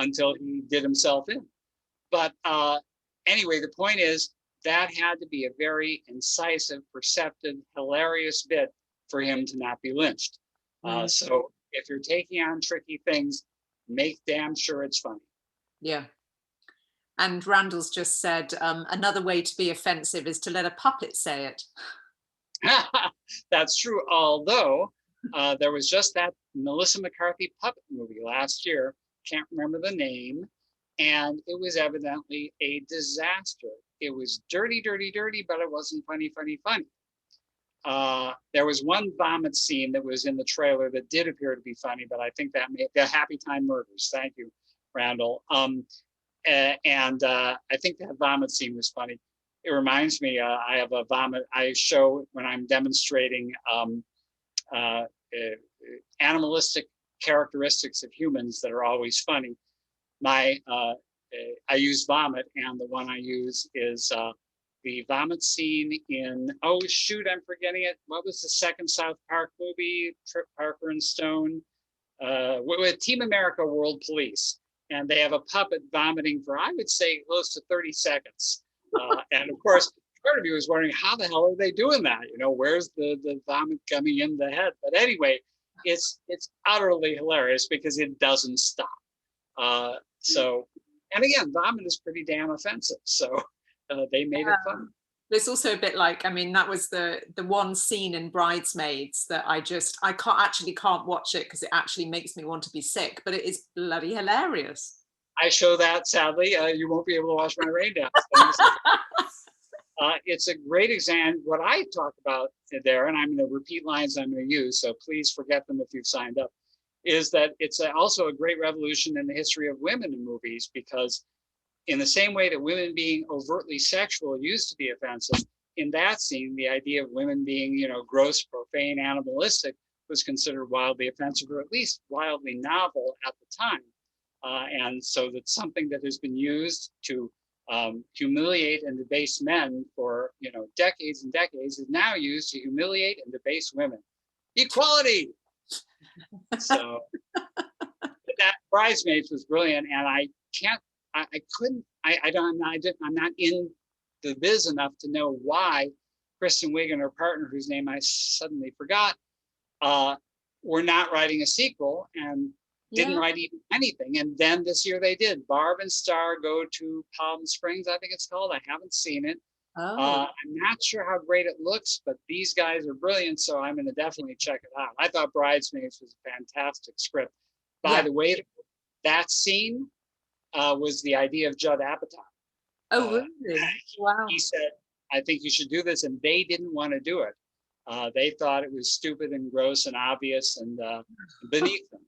until he did himself in. But anyway, the point is that had to be a very incisive, perceptive, hilarious bit for him to not be lynched. So if you're taking on tricky things, make damn sure it's funny. Yeah. And Randall's just said, another way to be offensive is to let a puppet say it. That's true. Although there was just that Melissa McCarthy puppet movie last year, can't remember the name, and it was evidently a disaster. It was dirty, dirty, dirty, but it wasn't funny, funny, funny. There was one vomit scene that was in the trailer that did appear to be funny, but I think that made the Happy Time Murders. Thank you, Randall. And I think that vomit scene was funny. It reminds me, I have a vomit I show when I'm demonstrating animalistic characteristics of humans that are always funny. I use vomit, and the one I use is the vomit scene in, oh shoot, I'm forgetting it. What was the second South Park movie? Trip Parker and Stone, with Team America World Police. And they have a puppet vomiting for, I would say, close to 30 seconds. And of course, part of you is wondering, how the hell are they doing that? You know, where's the vomit coming in the head? But anyway, it's utterly hilarious because it doesn't stop. So, and again, vomit is pretty damn offensive. So they made it fun. It's also a bit like, I mean, that was the one scene in Bridesmaids that I can't watch it because it actually makes me want to be sick, but it is bloody hilarious. I show that, sadly. You won't be able to watch my Raindance. It's a great example. What I talk about there, and I'm going to repeat lines I'm going to use, so please forget them if you've signed up, is that it's also a great revolution in the history of women in movies, because in the same way that women being overtly sexual used to be offensive, in that scene, the idea of women being, you know, gross, profane, animalistic was considered wildly offensive, or at least wildly novel at the time. And so that's something that has been used to humiliate and debase men for, you know, decades and decades is now used to humiliate and debase women. Equality. So that Bridesmaids was brilliant, and I'm not in the biz enough to know why Kristen Wiig and her partner, whose name I suddenly forgot, were not writing a sequel and didn't write even anything. And then this year they did. Barb and Star Go to Palm Springs, I think it's called. I haven't seen it. I'm not sure how great it looks, but these guys are brilliant, so I'm going to definitely check it out. I thought Bridesmaids was a fantastic script. By the way, that scene was the idea of Judd Apatow. Oh, really? Wow. He said, I think you should do this, and they didn't want to do it. They thought it was stupid and gross and obvious and beneath them.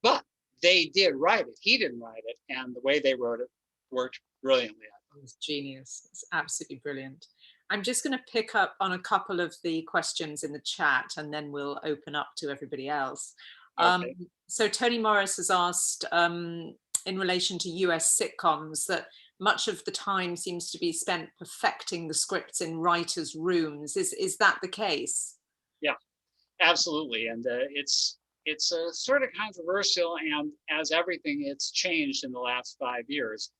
But they did write it. He didn't write it, and the way they wrote it worked brilliantly. It was genius. It's absolutely brilliant. I'm just going to pick up on a couple of the questions in the chat, and then we'll open up to everybody else. Okay. So Tony Morris has asked, in relation to US sitcoms, that much of the time seems to be spent perfecting the scripts in writers' rooms. Is that the case? Yeah, absolutely. And it's sort of controversial, and as everything, it's changed in the last 5 years.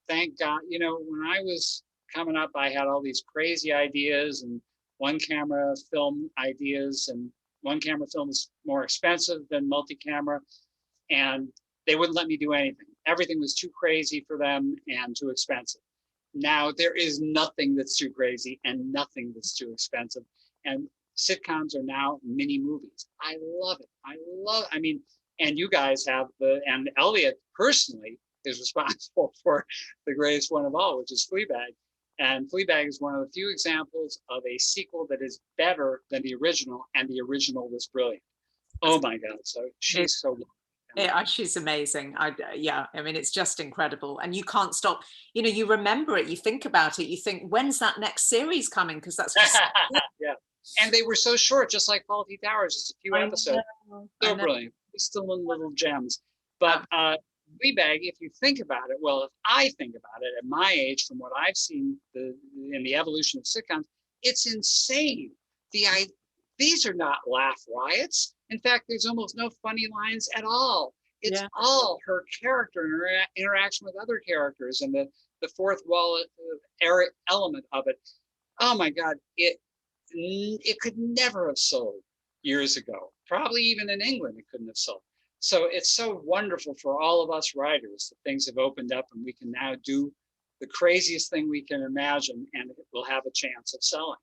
Thank God. You know, when I was coming up, I had all these crazy ideas and one camera film ideas, and one camera film is more expensive than multi-camera, and they wouldn't let me do anything. Everything was too crazy for them and too expensive. now there is nothing that's too crazy and nothing that's too expensive. And sitcoms are now mini movies. I love it. I mean, and you guys have and Elliot personally is responsible for the greatest one of all, which is Fleabag. And Fleabag is one of the few examples of a sequel that is better than the original, and the original was brilliant. Oh my God, so she's so good. Yeah, she's amazing. Yeah, I mean, it's just incredible. And you can't stop, you remember it, you think about it, you think, when's that next series coming? Because that's just Yeah. And they were so short, just like Faulty Towers, just a few episodes. So brilliant. Still in little gems. But Fleabag, if you think about it, well, if I think about it at my age, from what I've seen in the evolution of sitcoms, it's insane. These are not laugh riots. In fact, there's almost no funny lines at all. It's all her character and her interaction with other characters and the fourth wall element of it. Oh my God, it could never have sold years ago. Probably even in England, it couldn't have sold. So it's so wonderful for all of us writers that things have opened up and we can now do the craziest thing we can imagine, and it will have a chance of selling.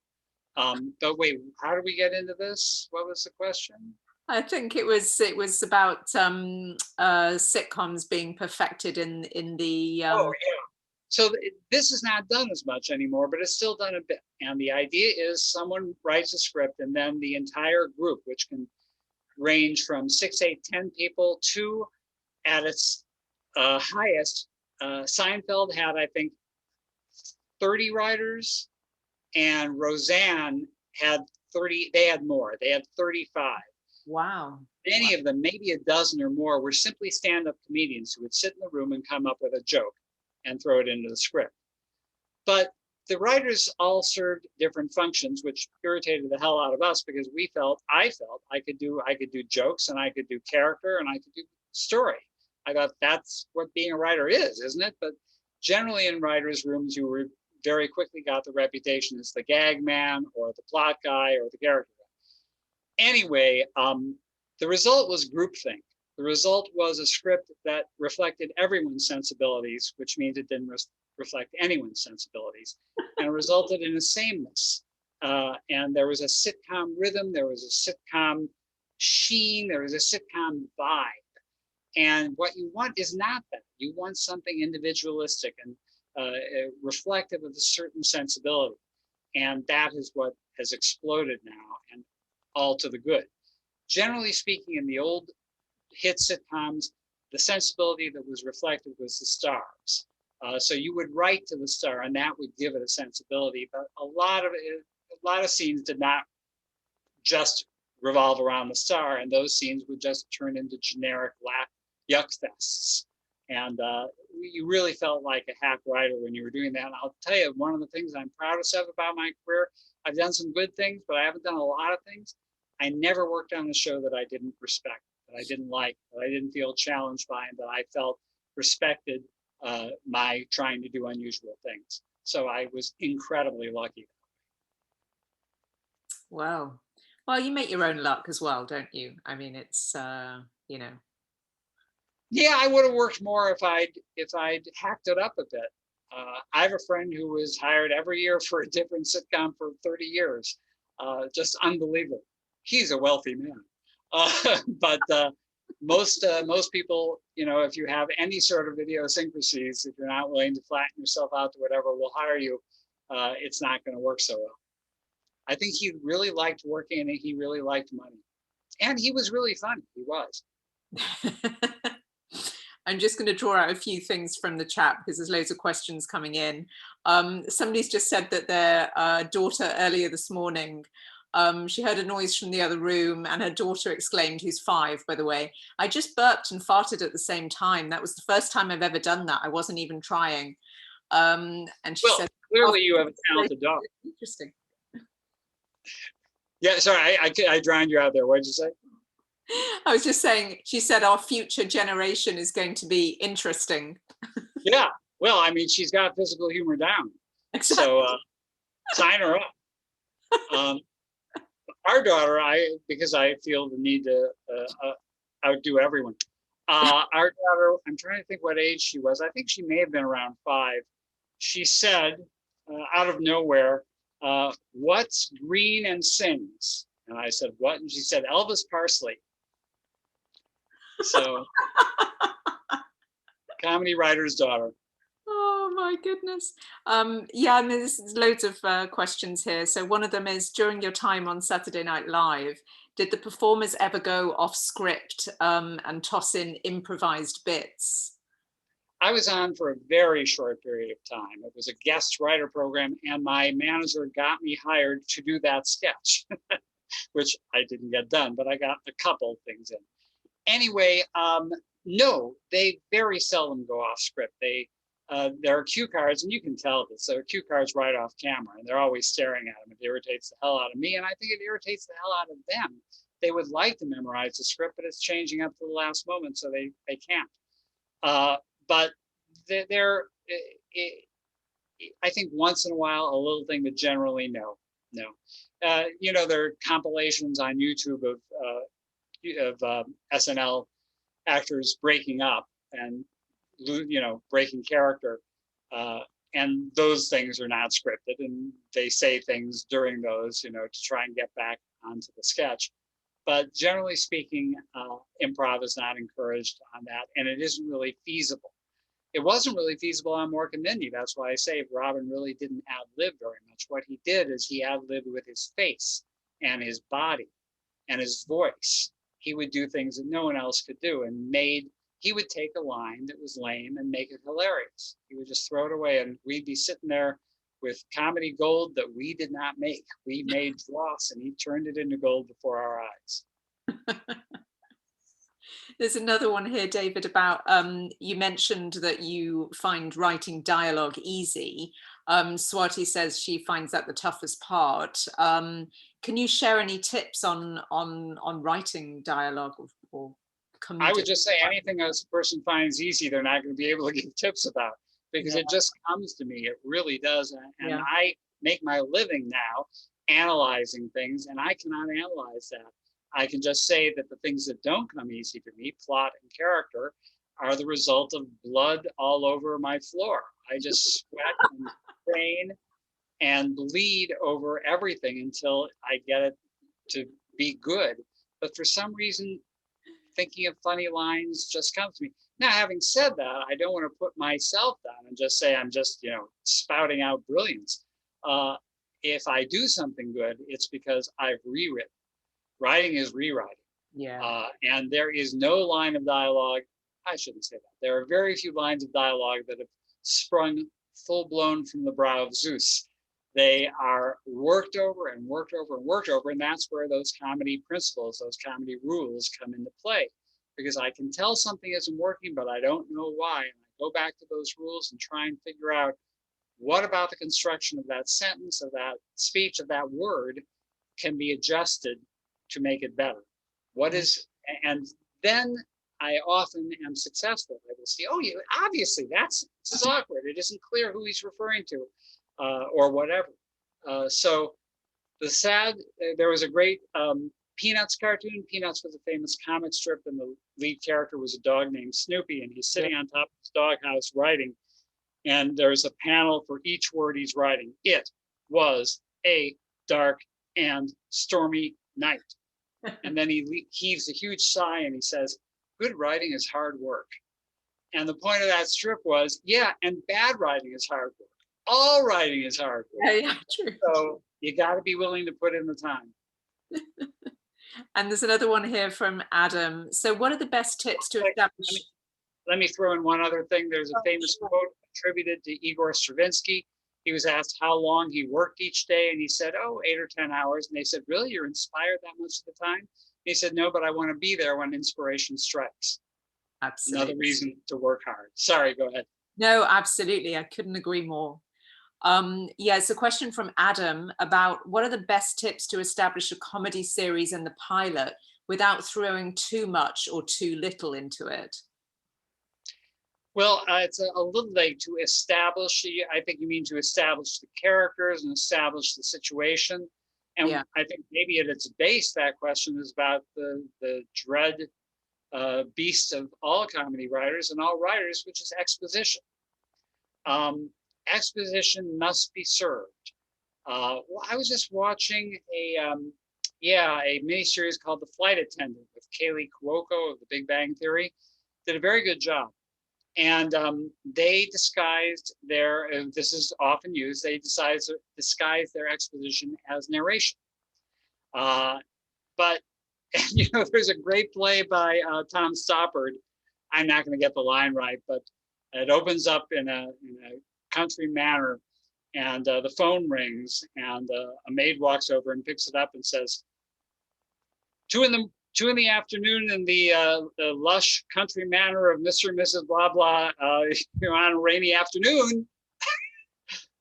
But wait, how do we get into this? What was the question? I think it was about sitcoms being perfected in the. Oh yeah. So this is not done as much anymore, but it's still done a bit. And the idea is someone writes a script, and then the entire group, which can range from 6, 8, 10 people to, at its highest, Seinfeld had, I think, 30 writers, and Roseanne had 30. They had more. They had 35. Wow. Many of them, maybe a dozen or more, were simply stand-up comedians who would sit in the room and come up with a joke and throw it into the script. But the writers all served different functions, which irritated the hell out of us, because I felt I could do jokes, and I could do character, and I could do story. I thought that's what being a writer is, isn't it? But generally in writers' rooms, you were very quickly got the reputation as the gag man or the plot guy or the character guy. Anyway, the result was groupthink. The result was a script that reflected everyone's sensibilities, which means it didn't reflect anyone's sensibilities, and it resulted in a sameness. And there was a sitcom rhythm, there was a sitcom sheen, there was a sitcom vibe. And what you want is not that. You want something individualistic and reflective of a certain sensibility. And that is what has exploded now, and all to the good. Generally speaking, in the old hit sitcoms, the sensibility that was reflected was the stars. So you would write to the star, and that would give it a sensibility. But a lot of scenes did not just revolve around the star, and those scenes would just turn into generic yuck fests. And you really felt like a hack writer when you were doing that. And I'll tell you, one of the things I'm proudest of about my career, I've done some good things, but I haven't done a lot of things. I never worked on a show that I didn't respect, that I didn't like, that I didn't feel challenged by, and that I felt respected my trying to do unusual things. So I was incredibly lucky. Wow. Well, you make your own luck as well, don't you? I mean, it's Yeah, I would have worked more if I'd hacked it up a bit. I have a friend who was hired every year for a different sitcom for 30 years. Just unbelievable. He's a wealthy man. But most people, if you have any sort of idiosyncrasies, if you're not willing to flatten yourself out to whatever will hire you, it's not going to work so well. I think he really liked working, and he really liked money. And he was really funny. He was. I'm just going to draw out a few things from the chat because there's loads of questions coming in. Somebody's just said that their daughter earlier this morning, she heard a noise from the other room, and her daughter exclaimed, who's 5, by the way, "I just burped and farted at the same time. That was the first time I've ever done that. I wasn't even trying." And she said, clearly you have a talented daughter. Interesting. Yeah, sorry, I drowned you out there. What did you say? I was just saying, she said our future generation is going to be interesting. Yeah, well, I mean, she's got physical humor down. Exactly. So sign her up. Our daughter, because I feel the need to outdo everyone. Our daughter, I'm trying to think what age she was. I think she may have been around 5. she said, out of nowhere, what's green and sings? And I said, what? And she said, Elvis Parsley. So, comedy writer's daughter. Oh my goodness. Yeah, and there's loads of questions here. So one of them is, during your time on Saturday Night Live, did the performers ever go off script and toss in improvised bits? I was on for a very short period of time. It was a guest writer program, and my manager got me hired to do that sketch, which I didn't get done, but I got a couple things in. Anyway, no, they very seldom go off script. There are cue cards, and you can tell this. There are cue cards right off camera, and they're always staring at them. It irritates the hell out of me, and I think it irritates the hell out of them. They would like to memorize the script, but it's changing up to the last moment, so they can't. But I think once in a while, a little thing, but generally, no. There are compilations on YouTube of SNL actors breaking up and breaking character, and those things are not scripted, and they say things during those to try and get back onto the sketch. But generally speaking, improv is not encouraged on that, and it isn't really feasible. It wasn't really feasible on Mork and Mindy. That's why I say Robin really didn't ad-lib very much. What he did is he ad-libbed with his face and his body and his voice. He would do things that no one else could do, and he would take a line that was lame and make it hilarious. He would just throw it away, and we'd be sitting there with comedy gold that we did not make. We made dross, and he turned it into gold before our eyes. There's another one here, David, about you mentioned that you find writing dialogue easy. Swati says she finds that the toughest part. Can you share any tips on writing dialogue or comedic? I would just say anything a person finds easy, they're not going to be able to give tips about, because it just comes to me. It really does. And I make my living now analyzing things, and I cannot analyze that. I can just say that the things that don't come easy to me, plot and character, are the result of blood all over my floor. I just sweat and strain and bleed over everything until I get it to be good. But for some reason, thinking of funny lines just comes to me. Now, having said that, I don't want to put myself down and just say I'm just, spouting out brilliance. If I do something good, it's because I've rewritten. Writing is rewriting. Yeah. And there is no line of dialogue. I shouldn't say that. There are very few lines of dialogue that have sprung full blown from the brow of Zeus. They are worked over and worked over and worked over. And that's where those comedy principles, those comedy rules come into play. Because I can tell something isn't working, but I don't know why. And I go back to those rules and try and figure out what about the construction of that sentence, of that speech, of that word can be adjusted to make it better. And then I often am successful. I will see, obviously this is awkward. It isn't clear who he's referring to, or whatever. So there was a great Peanuts cartoon. Peanuts was a famous comic strip, and the lead character was a dog named Snoopy, and he's sitting on top of his doghouse writing. And there's a panel for each word he's writing. It was a dark and stormy night. And then he heaves a huge sigh and he says, good writing is hard work. And the point of that strip was, and bad writing is hard work. All writing is hard work. Yeah, true. So you got to be willing to put in the time. And there's another one here from Adam. So what are the best tips to establish? Let me throw in one other thing. There's a famous quote attributed to Igor Stravinsky. He was asked how long he worked each day, and he said, 8 or 10 hours. And they said, really, you're inspired that much of the time? And he said, no, but I want to be there when inspiration strikes. Absolutely. Another reason to work hard. Sorry, go ahead. No, absolutely. I couldn't agree more. It's a question from Adam about what are the best tips to establish a comedy series in the pilot without throwing too much or too little into it? Well, it's a little late to establish. I think you mean to establish the characters and establish the situation. And I think maybe at its base, that question is about the dread beast of all comedy writers and all writers, which is exposition. exposition must be served. Well, I was just watching a miniseries called The Flight Attendant with Kaylee Cuoco of The Big Bang Theory. Did a very good job. And they disguised their, this is often used, they disguise their exposition as narration. But, you know, there's a great play by Tom Stoppard. I'm not going to get the line right, but it opens up in a country manor, and the phone rings, and a maid walks over and picks it up and says, 2 in the afternoon in the lush country manor of Mr. and Mrs. Blah Blah, on a rainy afternoon,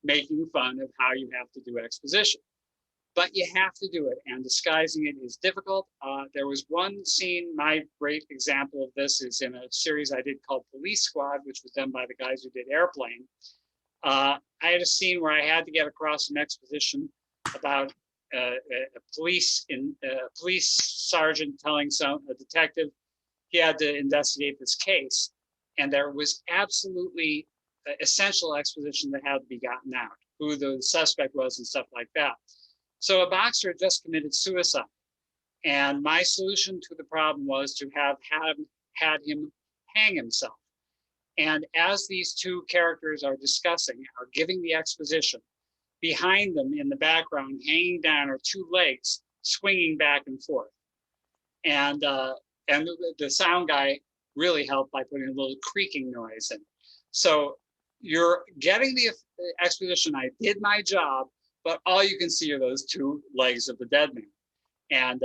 making fun of how you have to do exposition. But you have to do it, and disguising it is difficult. There was one scene, my great example of this is in a series I did called Police Squad, which was done by the guys who did Airplane. I had a scene where I had to get across an exposition about a police sergeant telling a detective he had to investigate this case, and there was absolutely essential exposition that had to be gotten out, who the suspect was and stuff like that. So a boxer had just committed suicide, and my solution to the problem was to have had him hang himself. And as these two characters are discussing, are giving the exposition, behind them in the background, hanging down, are 2 legs swinging back and forth. And the sound guy really helped by putting a little creaking noise in. So you're getting the exposition. I did my job, but all you can see are those 2 legs of the dead man. And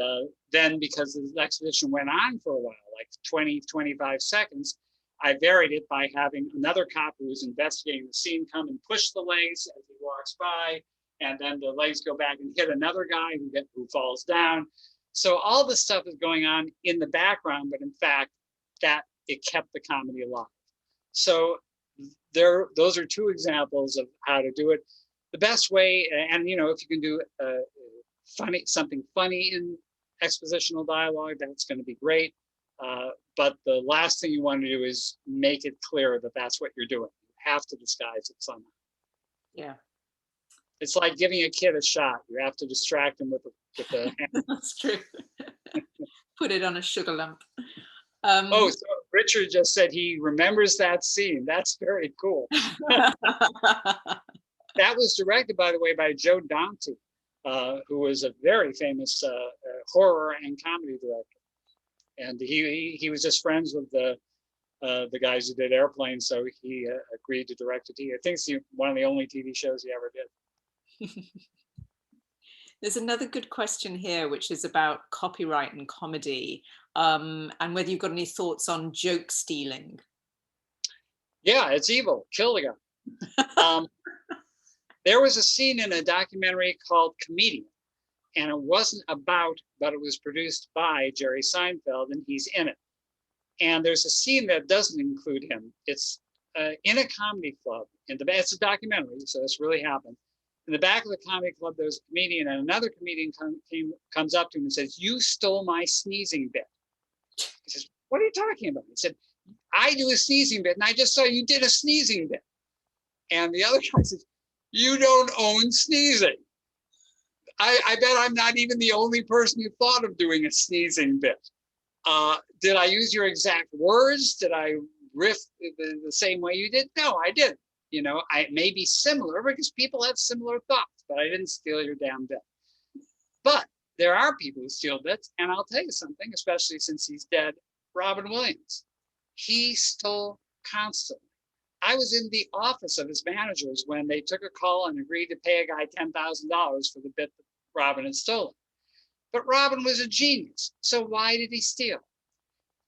then because the exposition went on for a while, like 20, 25 seconds, I varied it by having another cop who was investigating the scene come and push the legs as he walks by, and then the legs go back and hit another guy who falls down. So all this stuff is going on in the background, but in fact, that it kept the comedy alive. So those are 2 examples of how to do it. The best way, and you know, if you can do something funny in expositional dialogue, that's going to be great. But the last thing you want to do is make it clear that that's what you're doing. You have to disguise it somehow. Yeah. It's like giving a kid a shot. You have to distract him with the hand. That's true. Put it on a sugar lump. So Richard just said he remembers that scene. That's very cool. That was directed, by the way, by Joe Dante, who was a very famous horror and comedy director. And he was just friends with the guys who did Airplane, so he agreed to direct it. I think it's one of the only TV shows he ever did. There's another good question here, which is about copyright and comedy, and whether you've got any thoughts on joke stealing. Yeah, it's evil. Kill the guy. There was a scene in a documentary called Comedian, and it wasn't about, but it was produced by Jerry Seinfeld, and he's in it. And there's a scene that doesn't include him. It's in a comedy club. It's a documentary, so this really happened. In the back of the comedy club, there's a comedian, and another comedian comes up to him and says, "You stole my sneezing bit." He says, "What are you talking about?" He said, "I do a sneezing bit, and I just saw you did a sneezing bit." And the other guy says, "You don't own sneezing. I bet I'm not even the only person who thought of doing a sneezing bit. Did I use your exact words? Did I riff the same way you did? No, I didn't. You know, I may be similar because people have similar thoughts, but I didn't steal your damn bit." But there are people who steal bits, and I'll tell you something, especially since he's dead, Robin Williams. He stole constantly. I was in the office of his managers when they took a call and agreed to pay a guy $10,000 for the bit that Robin had stolen. But Robin was a genius. So why did he steal?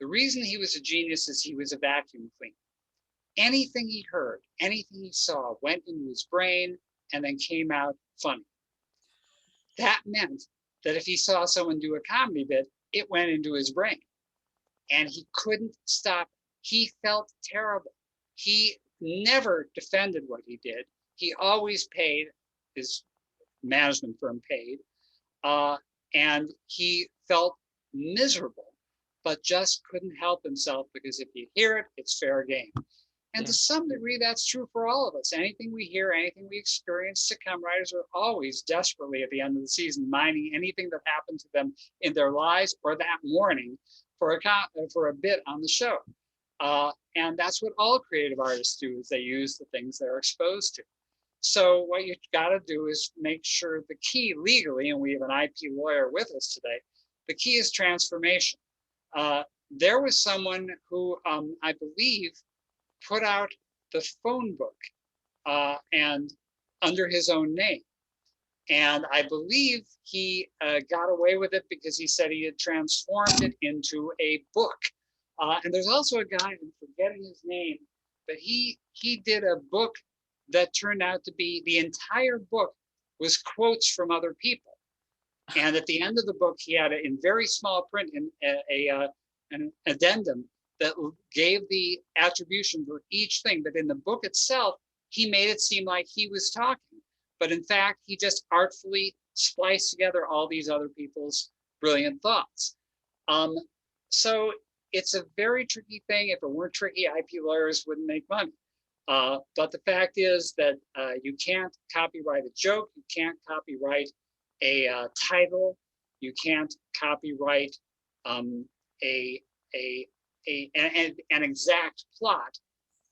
The reason he was a genius is he was a vacuum cleaner. Anything he heard, anything he saw went into his brain and then came out funny. That meant that if he saw someone do a comedy bit, it went into his brain. And he couldn't stop. He felt terrible. He never defended what he did. He always paid, his management firm paid, and he felt miserable, but just couldn't help himself because if you hear it, it's fair game. And to some degree, that's true for all of us. Anything we hear, anything we experience, sitcom writers are always desperately at the end of the season mining anything that happened to them in their lives or that morning for a bit on the show. And that's what all creative artists do, is they use the things they're exposed to. So what you got to do is make sure the key legally, and we have an IP lawyer with us today, the key is transformation. There was someone who I believe put out the phone book and under his own name. And I believe he got away with it because he said he had transformed it into a book. And there's also a guy, I'm forgetting his name, but he did a book that turned out to be, the entire book was quotes from other people. And at the end of the book, he had it in very small print, in an addendum that gave the attribution for each thing. But in the book itself, he made it seem like he was talking. But in fact, he just artfully spliced together all these other people's brilliant thoughts. So it's a very tricky thing. If it weren't tricky, IP lawyers wouldn't make money. But the fact is that you can't copyright a joke, you can't copyright a title, you can't copyright an exact plot.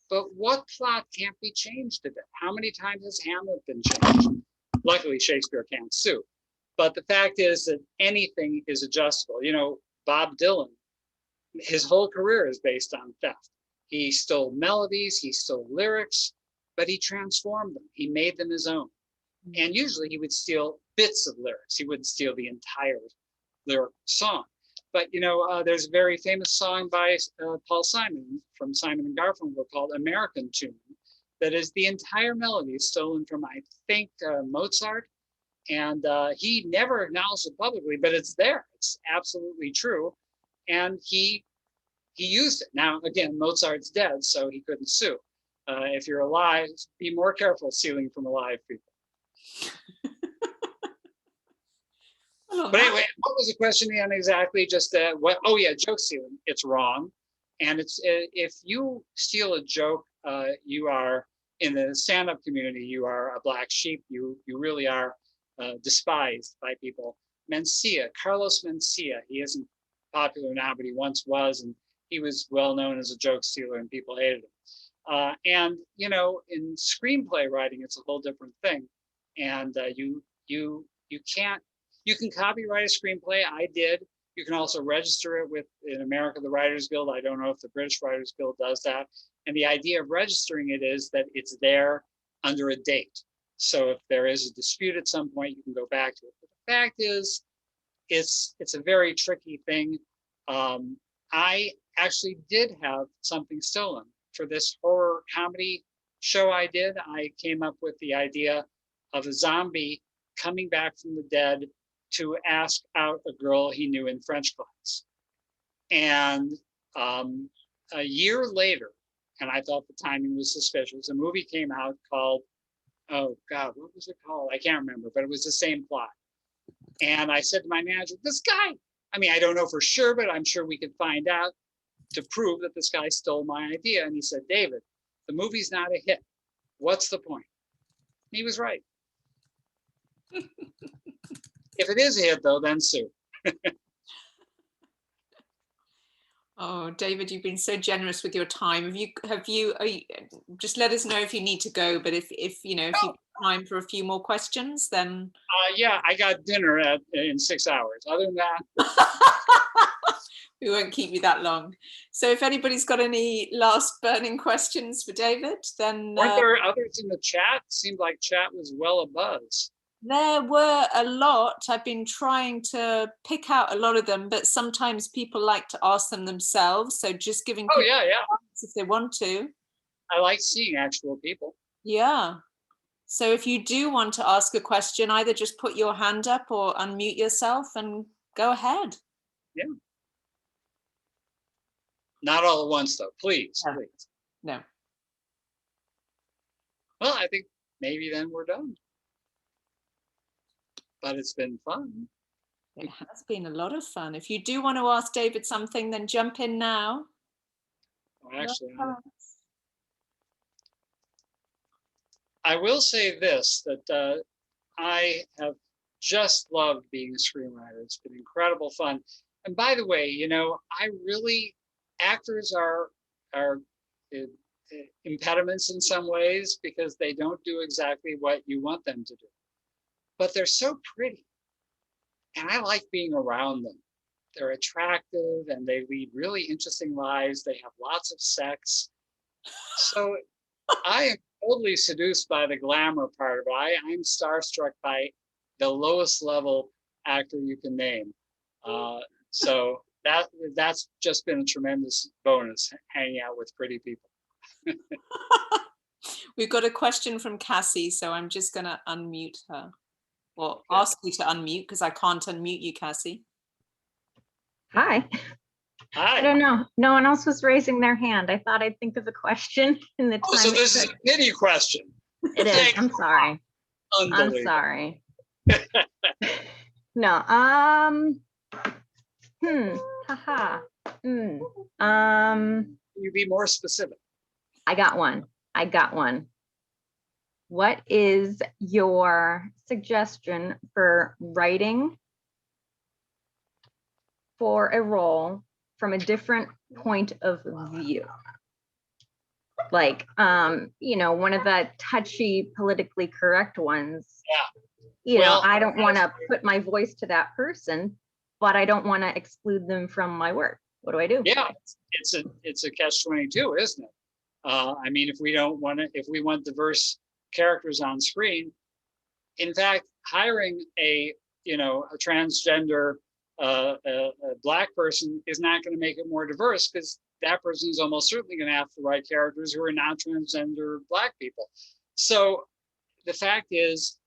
But what plot can't be changed a bit? How many times has Hamlet been changed? Luckily, Shakespeare can't sue. But the fact is that anything is adjustable. You know, Bob Dylan, his whole career is based on theft. He stole melodies, he stole lyrics, but he transformed them. He made them his own. And usually he would steal bits of lyrics. He wouldn't steal the entire lyric song. But, you know, there's a very famous song by Paul Simon from Simon and Garfunkel called American Tune, that is, the entire melody is stolen from, I think, Mozart. And he never acknowledged it publicly, but it's there. It's absolutely true. And he used it. Now, again, Mozart's dead, so he couldn't sue. If you're alive, be more careful stealing from alive people. But anyway, what was the question again exactly? Just what? Oh yeah, joke stealing. It's wrong, and it's if you steal a joke, you are in the stand-up community. You are a black sheep. You really are despised by people. Mencia, Carlos Mencia. He isn't popular now, but he once was, and he was well known as a joke stealer, and people hated him. And you know, in screenplay writing, it's a whole different thing. And you can't. You can copyright a screenplay. I did. You can also register it with, in America, the Writers Guild. I don't know if the British Writers Guild does that. And the idea of registering it is that it's there under a date. So if there is a dispute at some point, you can go back to it. But the fact is, it's a very tricky thing. I actually did have something stolen for this horror comedy show I did. I came up with the idea of a zombie coming back from the dead to ask out a girl he knew in French class. And a year later, and I thought the timing was suspicious, a movie came out called, oh God, what was it called? I can't remember, but it was the same plot. And I said to my manager, this guy, I mean, I don't know for sure, but I'm sure we could find out to prove that this guy stole my idea. And he said, David, the movie's not a hit. What's the point? He was right. If it is a hit, though, then sue. Oh, David, you've been so generous with your time. Have you just let us know if you need to go, but if you know, if you have time for a few more questions, then yeah, I got dinner in 6 hours. Other than that, we won't keep you that long. So if anybody's got any last burning questions for David, then weren't there others in the chat? Seemed like chat was well abuzz. There were a lot. I've been trying to pick out a lot of them, but sometimes people like to ask them themselves. So just giving people if they want to. I like seeing actual people. Yeah. So if you do want to ask a question, either just put your hand up or unmute yourself and go ahead. Yeah. Not all at once, though. Please, please. No. Well, I think maybe then we're done. But it's been fun. It has been a lot of fun. If you do want to ask David something, then jump in now. Actually, I will say this, that I have just loved being a screenwriter. It's been incredible fun. And by the way, I really, actors are impediments in some ways because they don't do exactly what you want them to do. But they're so pretty. And I like being around them. They're attractive and they lead really interesting lives. They have lots of sex. So I am totally seduced by the glamour part of it. I'm starstruck by the lowest level actor you can name. So that's just been a tremendous bonus, hanging out with pretty people. We've got a question from Cassie, so I'm just going to unmute her, or ask you to unmute, because I can't unmute you, Cassie. Hi. Hi. I don't know. No one else was raising their hand. I thought I'd think of a question in the time. Oh, so this is a pity question. It is. I'm sorry. I'm sorry. No. Haha. Can you be more specific? I got one. What is your suggestion for writing for a role from a different point of view? Like, one of the touchy, politically correct ones. Yeah. I don't want to put my voice to that person, but I don't want to exclude them from my work. What do I do? Yeah, it's a catch-22, isn't it? I mean, if we want diverse characters on screen, in fact, hiring a transgender a Black person is not going to make it more diverse, because that person is almost certainly going to have to write characters who are not transgender Black people. So the fact is,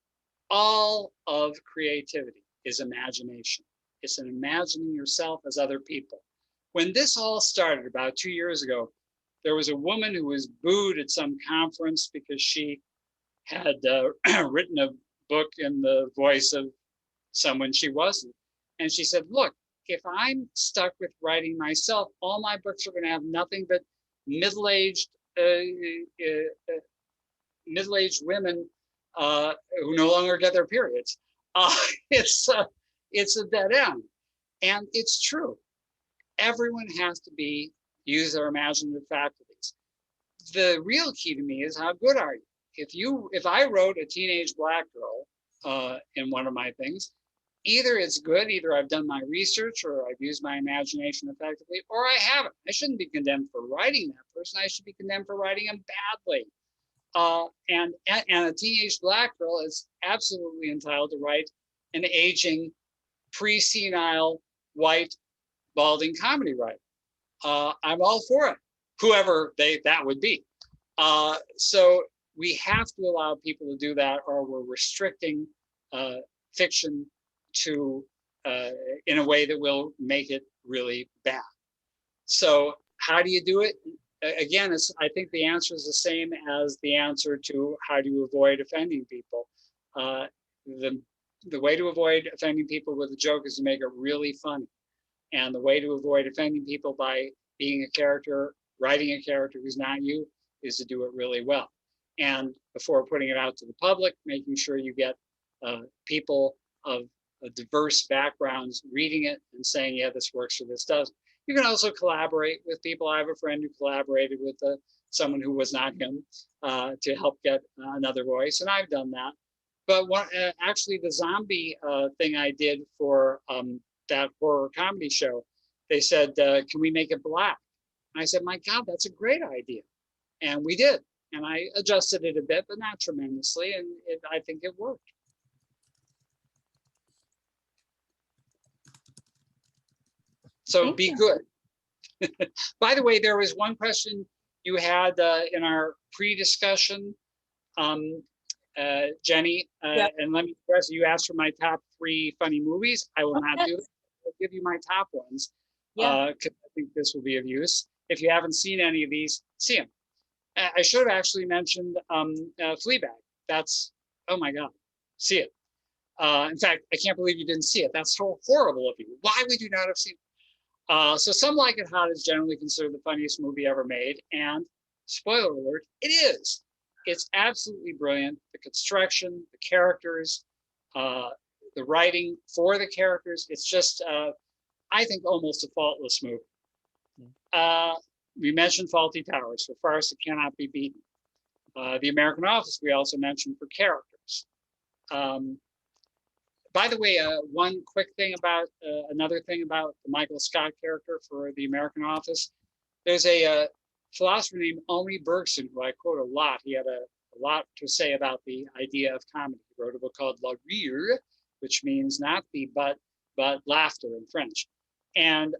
all of creativity is imagination. It's an imagining yourself as other people. When this all started about 2 years ago, there was a woman who was booed at some conference because she had written a book in the voice of someone she wasn't. And she said, look, if I'm stuck with writing myself, all my books are going to have nothing but middle-aged women who no longer get their periods. It's a dead end. And it's true. Everyone has to use their imaginative faculties. The real key to me is, how good are you? If I wrote a teenage Black girl in one of my things, either it's good, either I've done my research or I've used my imagination effectively, or I haven't. I shouldn't be condemned for writing that person. I should be condemned for writing him badly. And a teenage Black girl is absolutely entitled to write an aging, pre-senile, white, balding comedy writer. I'm all for it, whoever that would be. So we have to allow people to do that, or we're restricting fiction to in a way that will make it really bad. So how do you do it? Again, I think the answer is the same as the answer to how do you avoid offending people. The way to avoid offending people with a joke is to make it really funny. And the way to avoid offending people by being a character, writing a character who's not you, is to do it really well. And before putting it out to the public, making sure you get people of diverse backgrounds reading it and saying, yeah, this works or this doesn't. You can also collaborate with people. I have a friend who collaborated with someone who was not him to help get another voice, and I've done that. But actually, the zombie thing I did for that horror comedy show, they said, can we make it Black? And I said, my God, that's a great idea. And we did. And I adjusted it a bit, but not tremendously. And I think it worked. So Thank be you. good. By the way, there was one question you had in our pre-discussion, Jenny, and let me express, you asked for my top 3 funny movies. I will not do it. I'll give you my top ones, because I think this will be of use. If you haven't seen any of these, see them. I should have actually mentioned Fleabag. That's, oh my God, see it. In fact, I can't believe you didn't see it. That's so horrible of you. Why would you not have seen it? So Some Like It Hot is generally considered the funniest movie ever made. And spoiler alert, it is. it's absolutely brilliant. The construction, the characters, the writing for the characters. It's just, I think, almost a faultless movie. We mentioned Faulty Towers. For farce, it cannot be beaten. The American Office, we also mentioned for characters. By the way, one quick thing about, another thing about the Michael Scott character for the American Office, there's a philosopher named Omri Bergson, who I quote a lot. He had a lot to say about the idea of comedy. He wrote a book called La Rire, which means not the but laughter in French. And